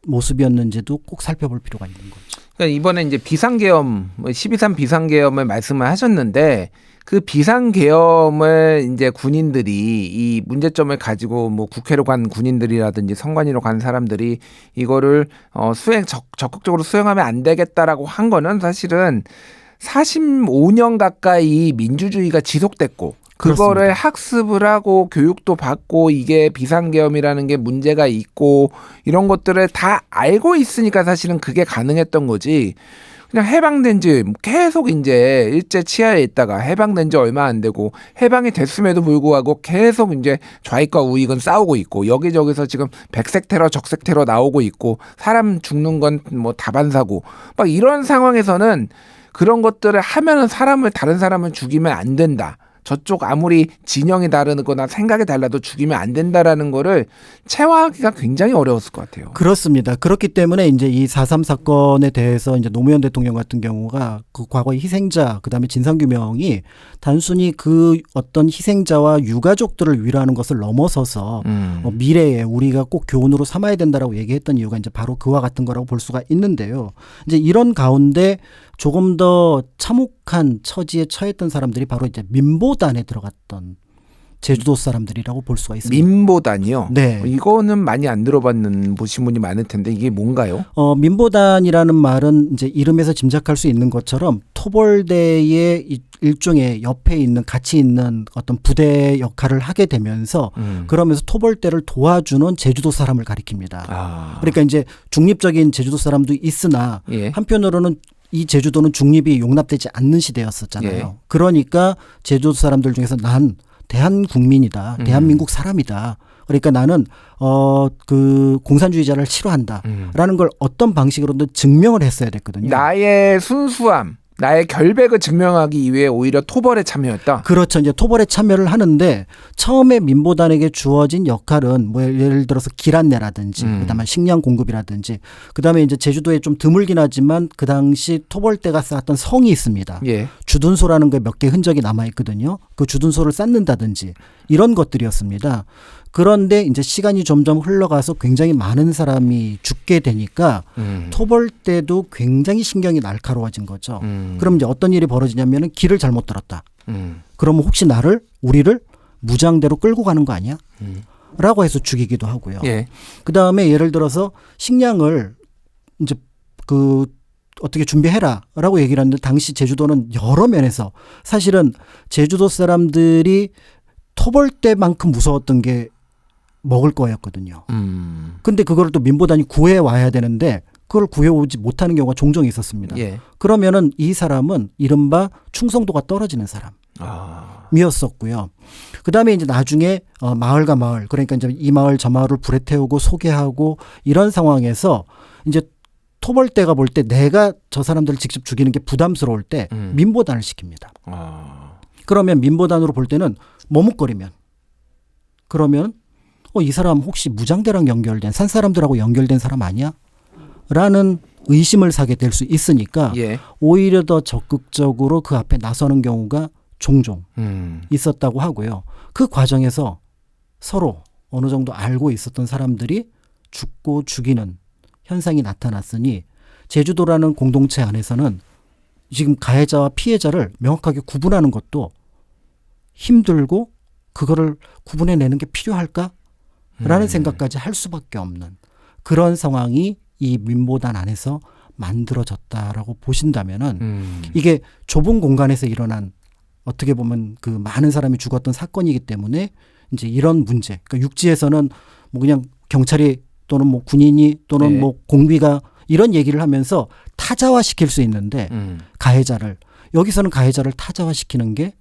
모습이었는지도 꼭 살펴볼 필요가 있는 거죠. 그러니까 이번에 이제 비상계엄 12.3 비상계엄을 말씀을 하셨는데 그 비상계엄을 이제 군인들이 이 문제점을 가지고 뭐 국회로 간 군인들이라든지 선관위로 간 사람들이 이거를 적극적으로 수행하면 안 되겠다라고 한 거는 사실은 45년 가까이 민주주의가 지속됐고 그거를 그렇습니다. 학습을 하고 교육도 받고 이게 비상계엄이라는 게 문제가 있고 이런 것들을 다 알고 있으니까 사실은 그게 가능했던 거지. 그냥 해방된 지 계속 이제 일제 치하에 있다가 해방된 지 얼마 안 되고 해방이 됐음에도 불구하고 계속 이제 좌익과 우익은 싸우고 있고 여기저기서 지금 백색 테러 적색 테러 나오고 있고 사람 죽는 건 뭐 다반사고 막 이런 상황에서는 그런 것들을 하면은 다른 사람을 죽이면 안 된다. 저쪽 아무리 진영이 다르거나 생각이 달라도 죽이면 안 된다라는 거를 체화하기가 굉장히 어려웠을 것 같아요. 그렇습니다. 그렇기 때문에 이제 이 4.3 사건에 대해서 이제 노무현 대통령 같은 경우가 그 과거의 희생자, 그 다음에 진상규명이 단순히 그 어떤 희생자와 유가족들을 위로하는 것을 넘어서서 미래에 우리가 꼭 교훈으로 삼아야 된다라고 얘기했던 이유가 이제 바로 그와 같은 거라고 볼 수가 있는데요. 이제 이런 가운데 조금 더 참혹한 처지에 처했던 사람들이 바로 이제 민보단에 들어갔던 제주도 사람들이라고 볼 수가 있습니다. 민보단이요? 네. 이거는 많이 안 들어봤는 보신 분이 많을 텐데 이게 뭔가요? 민보단이라는 말은 이제 이름에서 짐작할 수 있는 것처럼 토벌대의 일종의 옆에 있는 같이 있는 어떤 부대 역할을 하게 되면서 그러면서 토벌대를 도와주는 제주도 사람을 가리킵니다. 그러니까 이제 중립적인 제주도 사람도 있으나 예. 한편으로는 이 제주도는 중립이 용납되지 않는 시대였었잖아요. 예. 그러니까 제주도 사람들 중에서 난 대한국민이다. 대한민국 사람이다. 그러니까 나는 그 공산주의자를 싫어한다라는 걸 어떤 방식으로든 증명을 했어야 됐거든요. 나의 순수함, 나의 결백을 증명하기 위해 오히려 토벌에 참여했다. 그렇죠. 이제 토벌에 참여를 하는데 처음에 민보단에게 주어진 역할은 뭐 예를 들어서 길 안내라든지 그다음에 식량 공급이라든지 그다음에 이제 제주도에 좀 드물긴 하지만 그 당시 토벌대가 쌓았던 성이 있습니다. 예. 주둔소라는 게 몇 개 흔적이 남아 있거든요. 그 주둔소를 쌓는다든지 이런 것들이었습니다. 그런데 이제 시간이 점점 흘러가서 굉장히 많은 사람이 죽게 되니까 토벌대도 굉장히 신경이 날카로워진 거죠. 그럼 이제 어떤 일이 벌어지냐면은 길을 잘못 들었다. 그러면 혹시 우리를 무장대로 끌고 가는 거 아니야? 라고 해서 죽이기도 하고요. 예. 그 다음에 예를 들어서 식량을 이제 어떻게 준비해라 라고 얘기를 하는데 당시 제주도는 여러 면에서 사실은 제주도 사람들이 토벌대만큼 무서웠던 게 먹을 거였거든요. 근데 그걸 또 민보단이 구해 와야 되는데 그걸 구해오지 못하는 경우가 종종 있었습니다. 예. 그러면은 이 사람은 이른바 충성도가 떨어지는 사람이었었고요. 그다음에 이제 나중에 마을과 마을 그러니까 이제 이 마을 저 마을을 불에 태우고 소개하고 이런 상황에서 이제 토벌대가 볼 때 내가 저 사람들을 직접 죽이는 게 부담스러울 때 민보단을 시킵니다. 그러면 민보단으로 볼 때는 머뭇거리면 그러면 이 사람 혹시 무장대랑 연결된 산 사람들하고 연결된 사람 아니야? 라는 의심을 사게 될 수 있으니까 예. 오히려 더 적극적으로 그 앞에 나서는 경우가 종종 있었다고 하고요. 그 과정에서 서로 어느 정도 알고 있었던 사람들이 죽고 죽이는 현상이 나타났으니 제주도라는 공동체 안에서는 지금 가해자와 피해자를 명확하게 구분하는 것도 힘들고 그거를 구분해내는 게 필요할까? 라는 생각까지 할 수밖에 없는 그런 상황이 이 민보단 안에서 만들어졌다라고 보신다면은 이게 좁은 공간에서 일어난 어떻게 보면 그 많은 사람이 죽었던 사건이기 때문에 이제 이런 문제, 그러니까 육지에서는 뭐 그냥 경찰이 또는 뭐 군인이 또는 네. 뭐 공비가 이런 얘기를 하면서 타자화시킬 수 있는데 가해자를 여기서는 가해자를 타자화시키는 게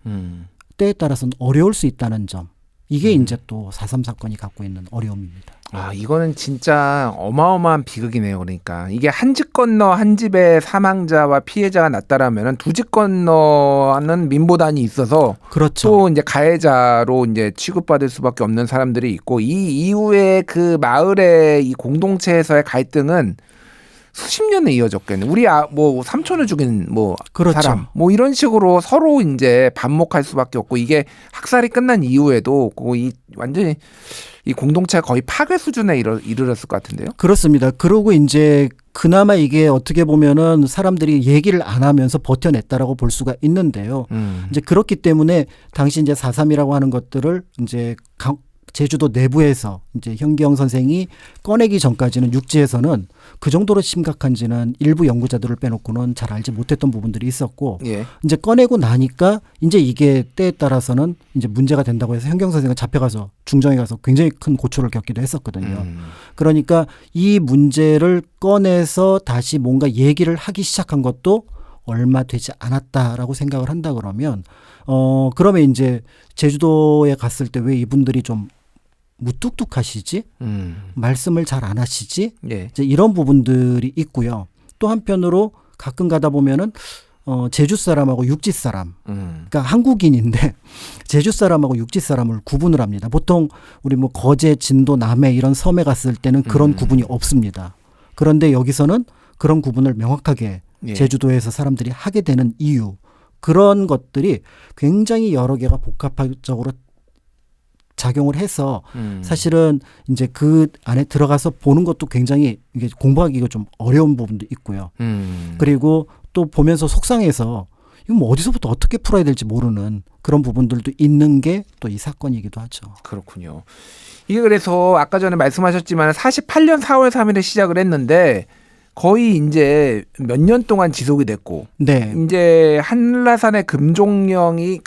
때에 따라서는 어려울 수 있다는 점. 이게 이제 또 4.3 사건이 갖고 있는 어려움입니다. 이거는 진짜 어마어마한 비극이네요. 그러니까 이게 한 집 건너 한 집에 사망자와 피해자가 났다라면은 두 집 건너는 민보단이 있어서 그렇죠. 또 이제 가해자로 이제 취급받을 수밖에 없는 사람들이 있고 이 이후에 그 마을의 이 공동체에서의 갈등은 수십 년에 이어졌겠네. 우리 뭐 삼촌을 죽인 뭐 그렇죠. 사람 뭐 이런 식으로 서로 이제 반목할 수밖에 없고 이게 학살이 끝난 이후에도 이 완전히 이 공동체가 거의 파괴 수준에 이르렀을 것 같은데요. 그렇습니다. 그러고 이제 그나마 이게 어떻게 보면은 사람들이 얘기를 안 하면서 버텨냈다라고 볼 수가 있는데요. 이제 그렇기 때문에 당시 이제 4.3이라고 하는 것들을 이제 제주도 내부에서 이제 현기영 선생이 꺼내기 전까지는 육지에서는 그 정도로 심각한지는 일부 연구자들을 빼놓고는 잘 알지 못했던 부분들이 있었고 예. 이제 꺼내고 나니까 이제 이게 때에 따라서는 이제 문제가 된다고 해서 현기영 선생은 잡혀가서 중정에 가서 굉장히 큰 고초를 겪기도 했었거든요. 그러니까 이 문제를 꺼내서 다시 뭔가 얘기를 하기 시작한 것도 얼마 되지 않았다라고 생각을 한다 그러면 그러면 이제 제주도에 갔을 때 왜 이분들이 좀 무뚝뚝하시지? 말씀을 잘 안 하시지? 예. 이제 이런 부분들이 있고요. 또 한편으로 가끔 가다 보면은 제주 사람하고 육지 사람, 그러니까 한국인인데 제주 사람하고 육지 사람을 구분을 합니다. 보통 우리 뭐 거제, 진도, 남해 이런 섬에 갔을 때는 그런 구분이 없습니다. 그런데 여기서는 그런 구분을 명확하게 예. 제주도에서 사람들이 하게 되는 이유, 그런 것들이 굉장히 여러 개가 복합적으로 작용을 해서 사실은 이제 그 안에 들어가서 보는 것도 굉장히 이게 공부하기가 좀 어려운 부분도 있고요. 그리고 또 보면서 속상해서 이거 뭐 어디서부터 어떻게 풀어야 될지 모르는 그런 부분들도 있는 게 또 이 사건이기도 하죠. 그렇군요. 이게 그래서 아까 전에 말씀하셨지만 48년 4월 3일에 시작을 했는데 거의 이제 몇 년 동안 지속이 됐고 네. 이제 한라산의 금족령이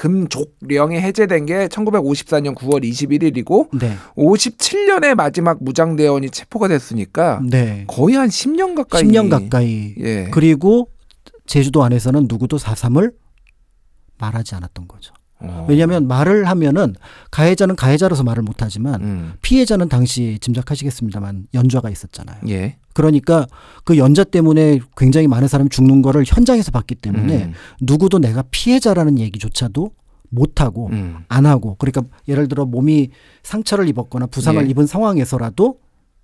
해제된 게 1954년 9월 21일이고 네. 57년에 마지막 무장대원이 체포가 됐으니까 네. 거의 한 10년 가까이 10년 가까이. 예. 그리고 제주도 안에서는 누구도 4.3을 말하지 않았던 거죠. 왜냐하면 말을 하면은 가해자는 가해자로서 말을 못하지만 피해자는 당시 짐작하시겠습니다만 연좌가 있었잖아요. 예. 그러니까 그 연좌 때문에 굉장히 많은 사람이 죽는 거를 현장에서 봤기 때문에 누구도 내가 피해자라는 얘기조차도 못하고 안 하고, 그러니까 예를 들어 몸이 상처를 입었거나 부상을 예. 입은 상황에서라도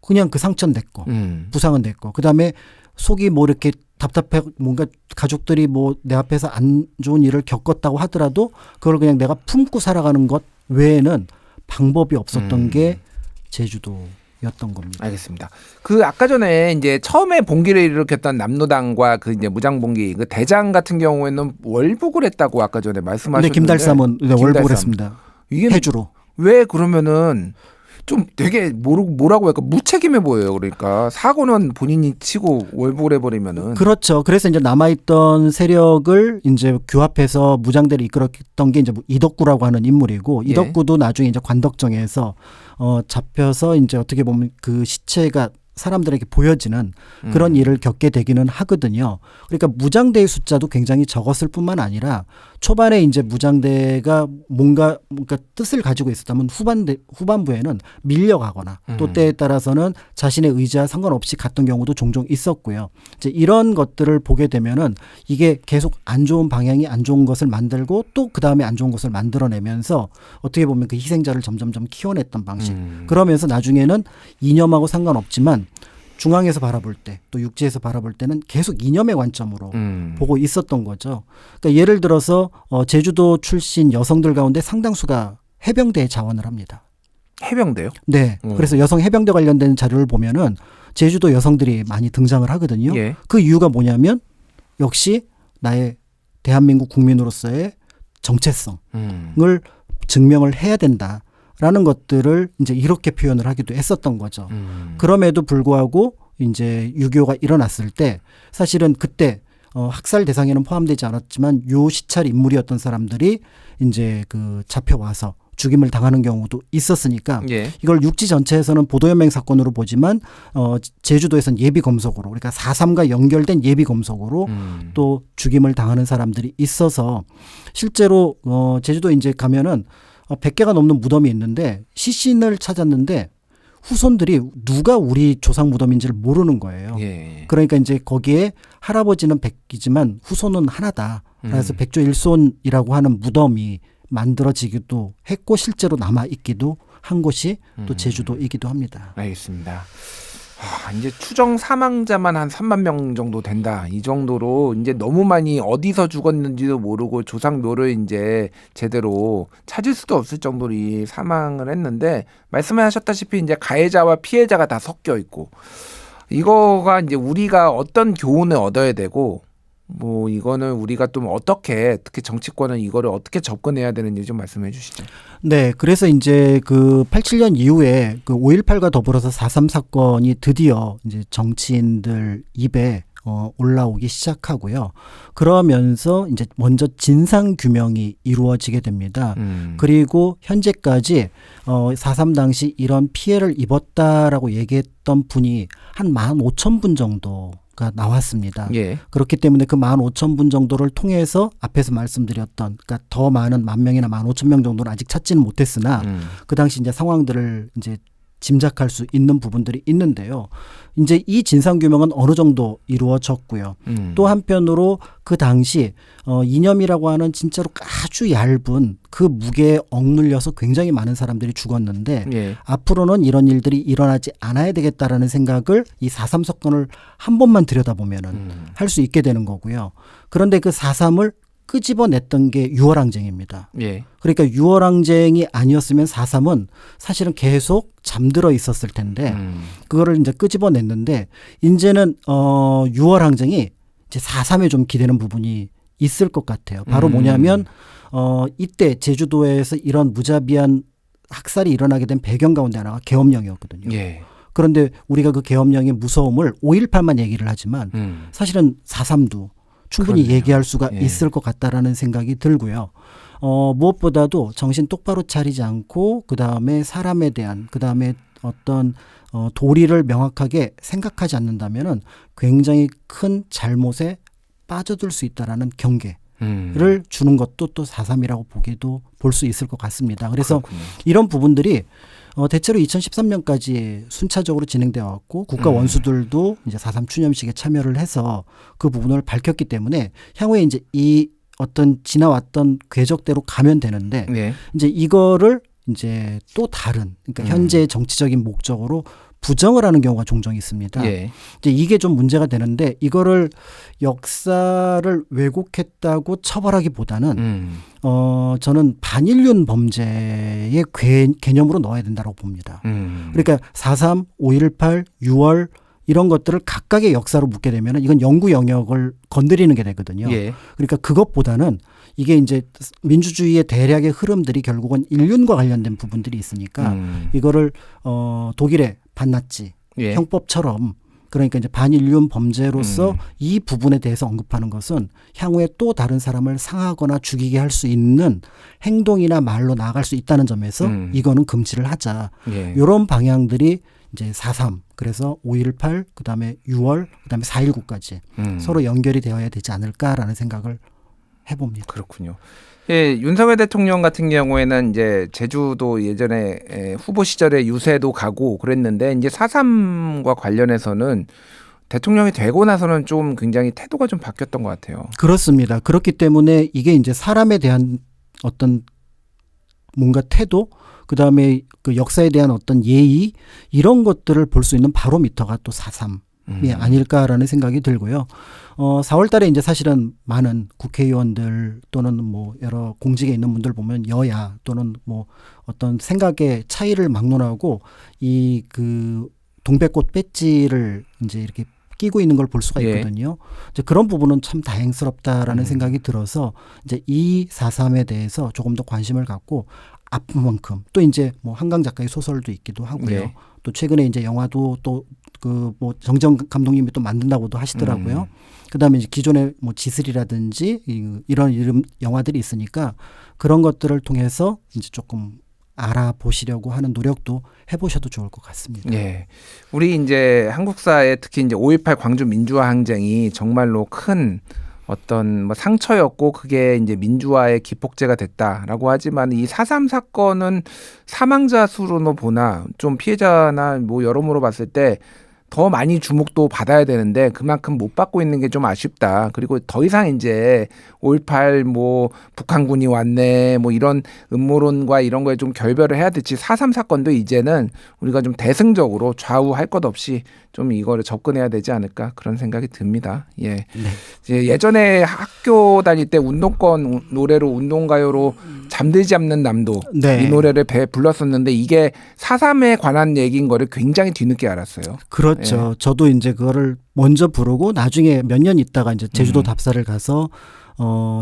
그냥 그 상처는 내 거, 부상은 내 거, 그다음에 속이 뭐 이렇게 답답해, 뭔가 가족들이 뭐 내 앞에서 안 좋은 일을 겪었다고 하더라도 그걸 그냥 내가 품고 살아가는 것 외에는 방법이 없었던 게 제주도였던 겁니다. 알겠습니다. 그 아까 전에 이제 처음에 봉기를 일으켰던 남로당과 그 이제 무장봉기 그 대장 같은 경우에는 월북을 했다고 아까 전에 말씀하셨는데. 근데 김달삼은 월북을 했습니다. 이게 해주로. 왜 그러면은 좀 되게 뭐라고 할까 무책임해 보여요. 그러니까 사고는 본인이 치고 월북을 해버리면은. 그렇죠. 그래서 이제 남아있던 세력을 이제 규합해서 무장대를 이끌었던 게 이제 이덕구라고 하는 인물이고, 예. 이덕구도 나중에 이제 관덕정에서 잡혀서 이제 어떻게 보면 그 시체가 사람들에게 보여지는 그런 일을 겪게 되기는 하거든요. 그러니까 무장대의 숫자도 굉장히 적었을 뿐만 아니라 초반에 이제 무장대가 뭔가 뜻을 가지고 있었다면 후반부에는 밀려가거나 또 때에 따라서는 자신의 의지와 상관없이 갔던 경우도 종종 있었고요. 이제 이런 것들을 보게 되면은 이게 계속 안 좋은 방향이 안 좋은 것을 만들고 또 그 다음에 안 좋은 것을 만들어내면서 어떻게 보면 그 희생자를 점점점 키워냈던 방식. 그러면서 나중에는 이념하고 상관없지만 중앙에서 바라볼 때 또 육지에서 바라볼 때는 계속 이념의 관점으로 보고 있었던 거죠. 그러니까 예를 들어서 제주도 출신 여성들 가운데 상당수가 해병대에 자원을 합니다. 해병대요? 네. 그래서 여성 해병대 관련된 자료를 보면은 제주도 여성들이 많이 등장을 하거든요. 예. 그 이유가 뭐냐면 역시 나의 대한민국 국민으로서의 정체성을 증명을 해야 된다라는 것들을 이제 이렇게 표현을 하기도 했었던 거죠. 그럼에도 불구하고 이제 6.25가 일어났을 때 사실은 그때 학살 대상에는 포함되지 않았지만 요 시찰 인물이었던 사람들이 이제 그 잡혀와서 죽임을 당하는 경우도 있었으니까 예. 이걸 육지 전체에서는 보도연맹 사건으로 보지만 제주도에서는 예비 검속으로, 그러니까 4.3과 연결된 예비 검속으로 또 죽임을 당하는 사람들이 있어서 실제로 제주도 이제 가면은 100개가 넘는 무덤이 있는데 시신을 찾았는데 후손들이 누가 우리 조상 무덤인지를 모르는 거예요. 예. 그러니까 이제 거기에 할아버지는 100이지만 후손은 하나다. 그래서 백조일손이라고 하는 무덤이 만들어지기도 했고 실제로 남아있기도 한 곳이 또 제주도이기도 합니다. 알겠습니다. 이제 추정 사망자만 한 3만 명 정도 된다. 이 정도로 이제 너무 많이 어디서 죽었는지도 모르고 조상묘를 이제 제대로 찾을 수도 없을 정도로 이 사망을 했는데 말씀하셨다시피 이제 가해자와 피해자가 다 섞여 있고 이거가 이제 우리가 어떤 교훈을 얻어야 되고 뭐 이거는 우리가 또 어떻게 특히 정치권은 이거를 어떻게 접근해야 되는지 좀 말씀해 주시죠. 네, 그래서 이제 그 87년 이후에 그 5.18과 더불어서 4.3 사건이 드디어 이제 정치인들 입에 올라오기 시작하고요. 그러면서 이제 먼저 진상 규명이 이루어지게 됩니다. 그리고 현재까지 4.3 당시 이런 피해를 입었다라고 얘기했던 분이 한 15,000분 정도가 나왔습니다. 예. 그렇기 때문에 그 15,000분 정도를 통해서 앞에서 말씀드렸던 그러니까 더 많은 10,000명이나 15,000명 정도는 아직 찾지는 못했으나 그 당시 이제 상황들을 이제 짐작할 수 있는 부분들이 있는데요. 이제 이 진상규명은 어느 정도 이루어졌고요. 또 한편으로 그 당시 이념이라고 하는 진짜로 아주 얇은 그 무게에 억눌려서 굉장히 많은 사람들이 죽었는데 예. 앞으로는 이런 일들이 일어나지 않아야 되겠다라는 생각을 이 4.3 사건을 한 번만 들여다보면은 할 수 있게 되는 거고요. 그런데 그 4.3을 끄집어냈던 게 유월항쟁입니다. 예. 그러니까 유월항쟁이 아니었으면 4.3은 사실은 계속 잠들어 있었을 텐데 그거를 이제 끄집어냈는데 이제는 유월항쟁이 이제 4.3에 좀 기대는 부분이 있을 것 같아요. 바로 뭐냐면 이때 제주도에서 이런 무자비한 학살이 일어나게 된 배경 가운데 하나가 계엄령이었거든요. 예. 그런데 우리가 그 계엄령의 무서움을 5.18만 얘기를 하지만 사실은 4.3도 충분히 그렇네요. 얘기할 수가 예. 있을 것 같다라는 생각이 들고요. 무엇보다도 정신 똑바로 차리지 않고 그다음에 사람에 대한 그다음에 어떤 도리를 명확하게 생각하지 않는다면은 굉장히 큰 잘못에 빠져들 수 있다라는 경계를 주는 것도 또 4.3이라고 보기도 볼 수 있을 것 같습니다. 그래서 그렇군요. 이런 부분들이 대체로 2013년까지 순차적으로 진행되어 왔고 국가 원수들도 이제 4.3 추념식에 참여를 해서 그 부분을 밝혔기 때문에 향후에 이제 이 어떤 지나왔던 궤적대로 가면 되는데 예. 이제 이거를 이제 또 다른 그러니까 현재의 정치적인 목적으로 부정을 하는 경우가 종종 있습니다. 예. 이제 이게 좀 문제가 되는데 이거를 역사를 왜곡했다고 처벌하기보다는 저는 반인륜 범죄의 개념으로 넣어야 된다고 봅니다. 그러니까 4.3, 5.18, 6월 이런 것들을 각각의 역사로 묻게 되면 이건 영구 영역을 건드리는 게 되거든요. 예. 그러니까 그것보다는 이게 이제 민주주의의 대략의 흐름들이 결국은 인륜과 관련된 부분들이 있으니까 이거를 독일의 반나치 예. 형법처럼 그러니까 이제 반인륜 범죄로서 이 부분에 대해서 언급하는 것은 향후에 또 다른 사람을 상하거나 죽이게 할 수 있는 행동이나 말로 나아갈 수 있다는 점에서 이거는 금지를 하자. 예. 이런 방향들이 이제 4.3 그래서 5.18 그다음에 6월 그다음에 4.19까지 서로 연결이 되어야 되지 않을까라는 생각을 해봅니다. 그렇군요. 예, 윤석열 대통령 같은 경우에는 이제 제주도 예전에 후보 시절에 유세도 가고 그랬는데 이제 4.3과 관련해서는 대통령이 되고 나서는 좀 굉장히 태도가 좀 바뀌었던 것 같아요. 그렇습니다. 그렇기 때문에 이게 이제 사람에 대한 어떤 뭔가 태도 그다음에 그 역사에 대한 어떤 예의 이런 것들을 볼 수 있는 바로미터가 또 4.3이 아닐까라는 생각이 들고요. 4월 달에 이제 사실은 많은 국회의원들 또는 뭐 여러 공직에 있는 분들 보면 여야 또는 뭐 어떤 생각의 차이를 막론하고 이 그 동백꽃 배지를 이제 이렇게 끼고 있는 걸 볼 수가 있거든요. 이제 그런 부분은 참 다행스럽다라는 생각이 들어서 이제 이 4.3에 대해서 조금 더 관심을 갖고 아픈 만큼 또 이제 뭐 한강 작가의 소설도 있기도 하고요. 네. 또 최근에 이제 영화도 또 그 뭐 정정 감독님이 또 만든다고도 하시더라고요. 그다음에 이제 기존의 뭐 지슬이라든지 이런 이름 영화들이 있으니까 그런 것들을 통해서 이제 조금 알아보시려고 하는 노력도 해보셔도 좋을 것 같습니다. 예. 우리 이제 한국사에 특히 이제 5.18 광주 민주화 항쟁이 정말로 큰 어떤 뭐 상처였고 그게 이제 민주화의 기폭제가 됐다라고 하지만 이 4.3 사건은 사망자 수로는 보나 좀 피해자나 뭐 여러모로 봤을 때 더 많이 주목도 받아야 되는데 그만큼 못 받고 있는 게 좀 아쉽다. 그리고 더 이상 이제 5.18 뭐 북한군이 왔네 뭐 이런 음모론과 이런 거에 좀 결별을 해야 될지 4.3 사건도 이제는 우리가 좀 대승적으로 좌우할 것 없이 좀 이거를 접근해야 되지 않을까 그런 생각이 듭니다. 예. 네. 이제 예전에 학교 다닐 때 운동권 노래로 운동가요로 잠들지 않는 남도 네. 이 노래를 불렀었는데 이게 4.3에 관한 얘기인 거를 굉장히 뒤늦게 알았어요. 그렇죠. 그렇죠. 저도 이제 그거를 먼저 부르고 나중에 몇 년 있다가 이제 제주도 답사를 가서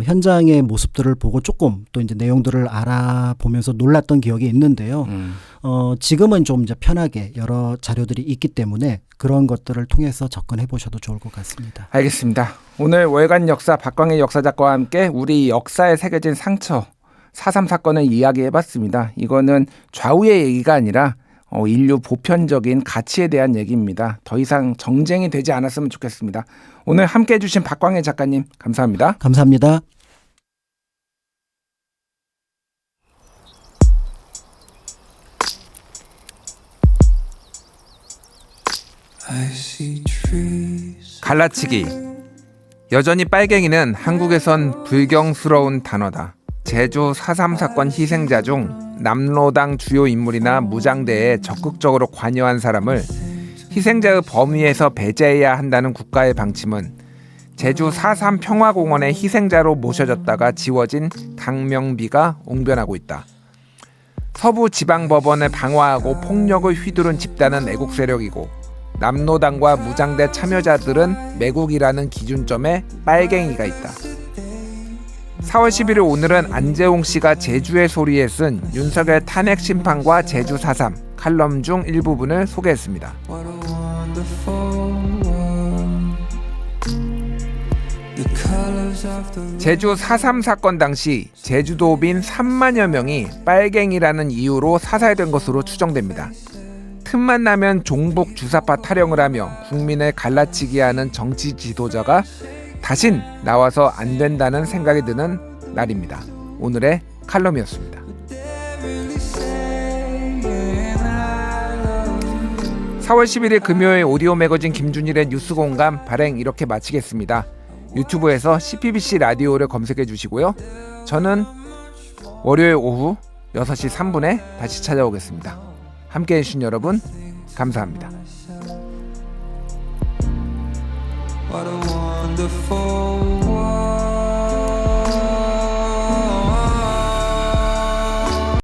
현장의 모습들을 보고 조금 또 이제 내용들을 알아보면서 놀랐던 기억이 있는데요. 지금은 좀 이제 편하게 여러 자료들이 있기 때문에 그런 것들을 통해서 접근해 보셔도 좋을 것 같습니다. 알겠습니다. 오늘 월간 역사 박광일 역사작가와 함께 우리 역사에 새겨진 상처 4.3 사건을 이야기해봤습니다. 이거는 좌우의 얘기가 아니라 인류 보편적인 가치에 대한 얘기입니다. 더 이상 정쟁이 되지 않았으면 좋겠습니다. 오늘 함께해 주신 박광일 작가님 감사합니다. 감사합니다. 갈라치기. 여전히 빨갱이는 한국에선 불경스러운 단어다. 제주 4.3 사건 희생자 중 남로당 주요 인물이나 무장대에 적극적으로 관여한 사람을 희생자의 범위에서 배제해야 한다는 국가의 방침은 제주 4.3 평화공원의 희생자로 모셔졌다가 지워진 강명비가 옹변하고 있다. 서부 지방법원을 방어하고 폭력을 휘두른 집단은 애국 세력이고 남로당과 무장대 참여자들은 매국이라는 기준점에 빨갱이가 있다. 4월 11일 오늘은 안재홍 씨가 제주의 소리에 쓴 윤석열 탄핵 심판과 제주 4.3 칼럼 중 일부분을 소개했습니다. 제주 4.3 사건 당시 제주도민 3만여 명이 빨갱이라는 이유로 사살된 것으로 추정됩니다. 틈만 나면 종북 주사파 타령을 하며 국민을 갈라치게 하는 정치 지도자가 다신 나와서 안 된다는 생각이 드는 날입니다. 오늘의 칼럼이었습니다. 4월 11일 금요일 오디오 매거진 김준일의 뉴스공감 발행 이렇게 마치겠습니다. 유튜브에서 CPBC 라디오를 검색해 주시고요. 저는 월요일 오후 6시 3분에 다시 찾아오겠습니다. 함께해 주신 여러분 감사합니다. What a wonderful world.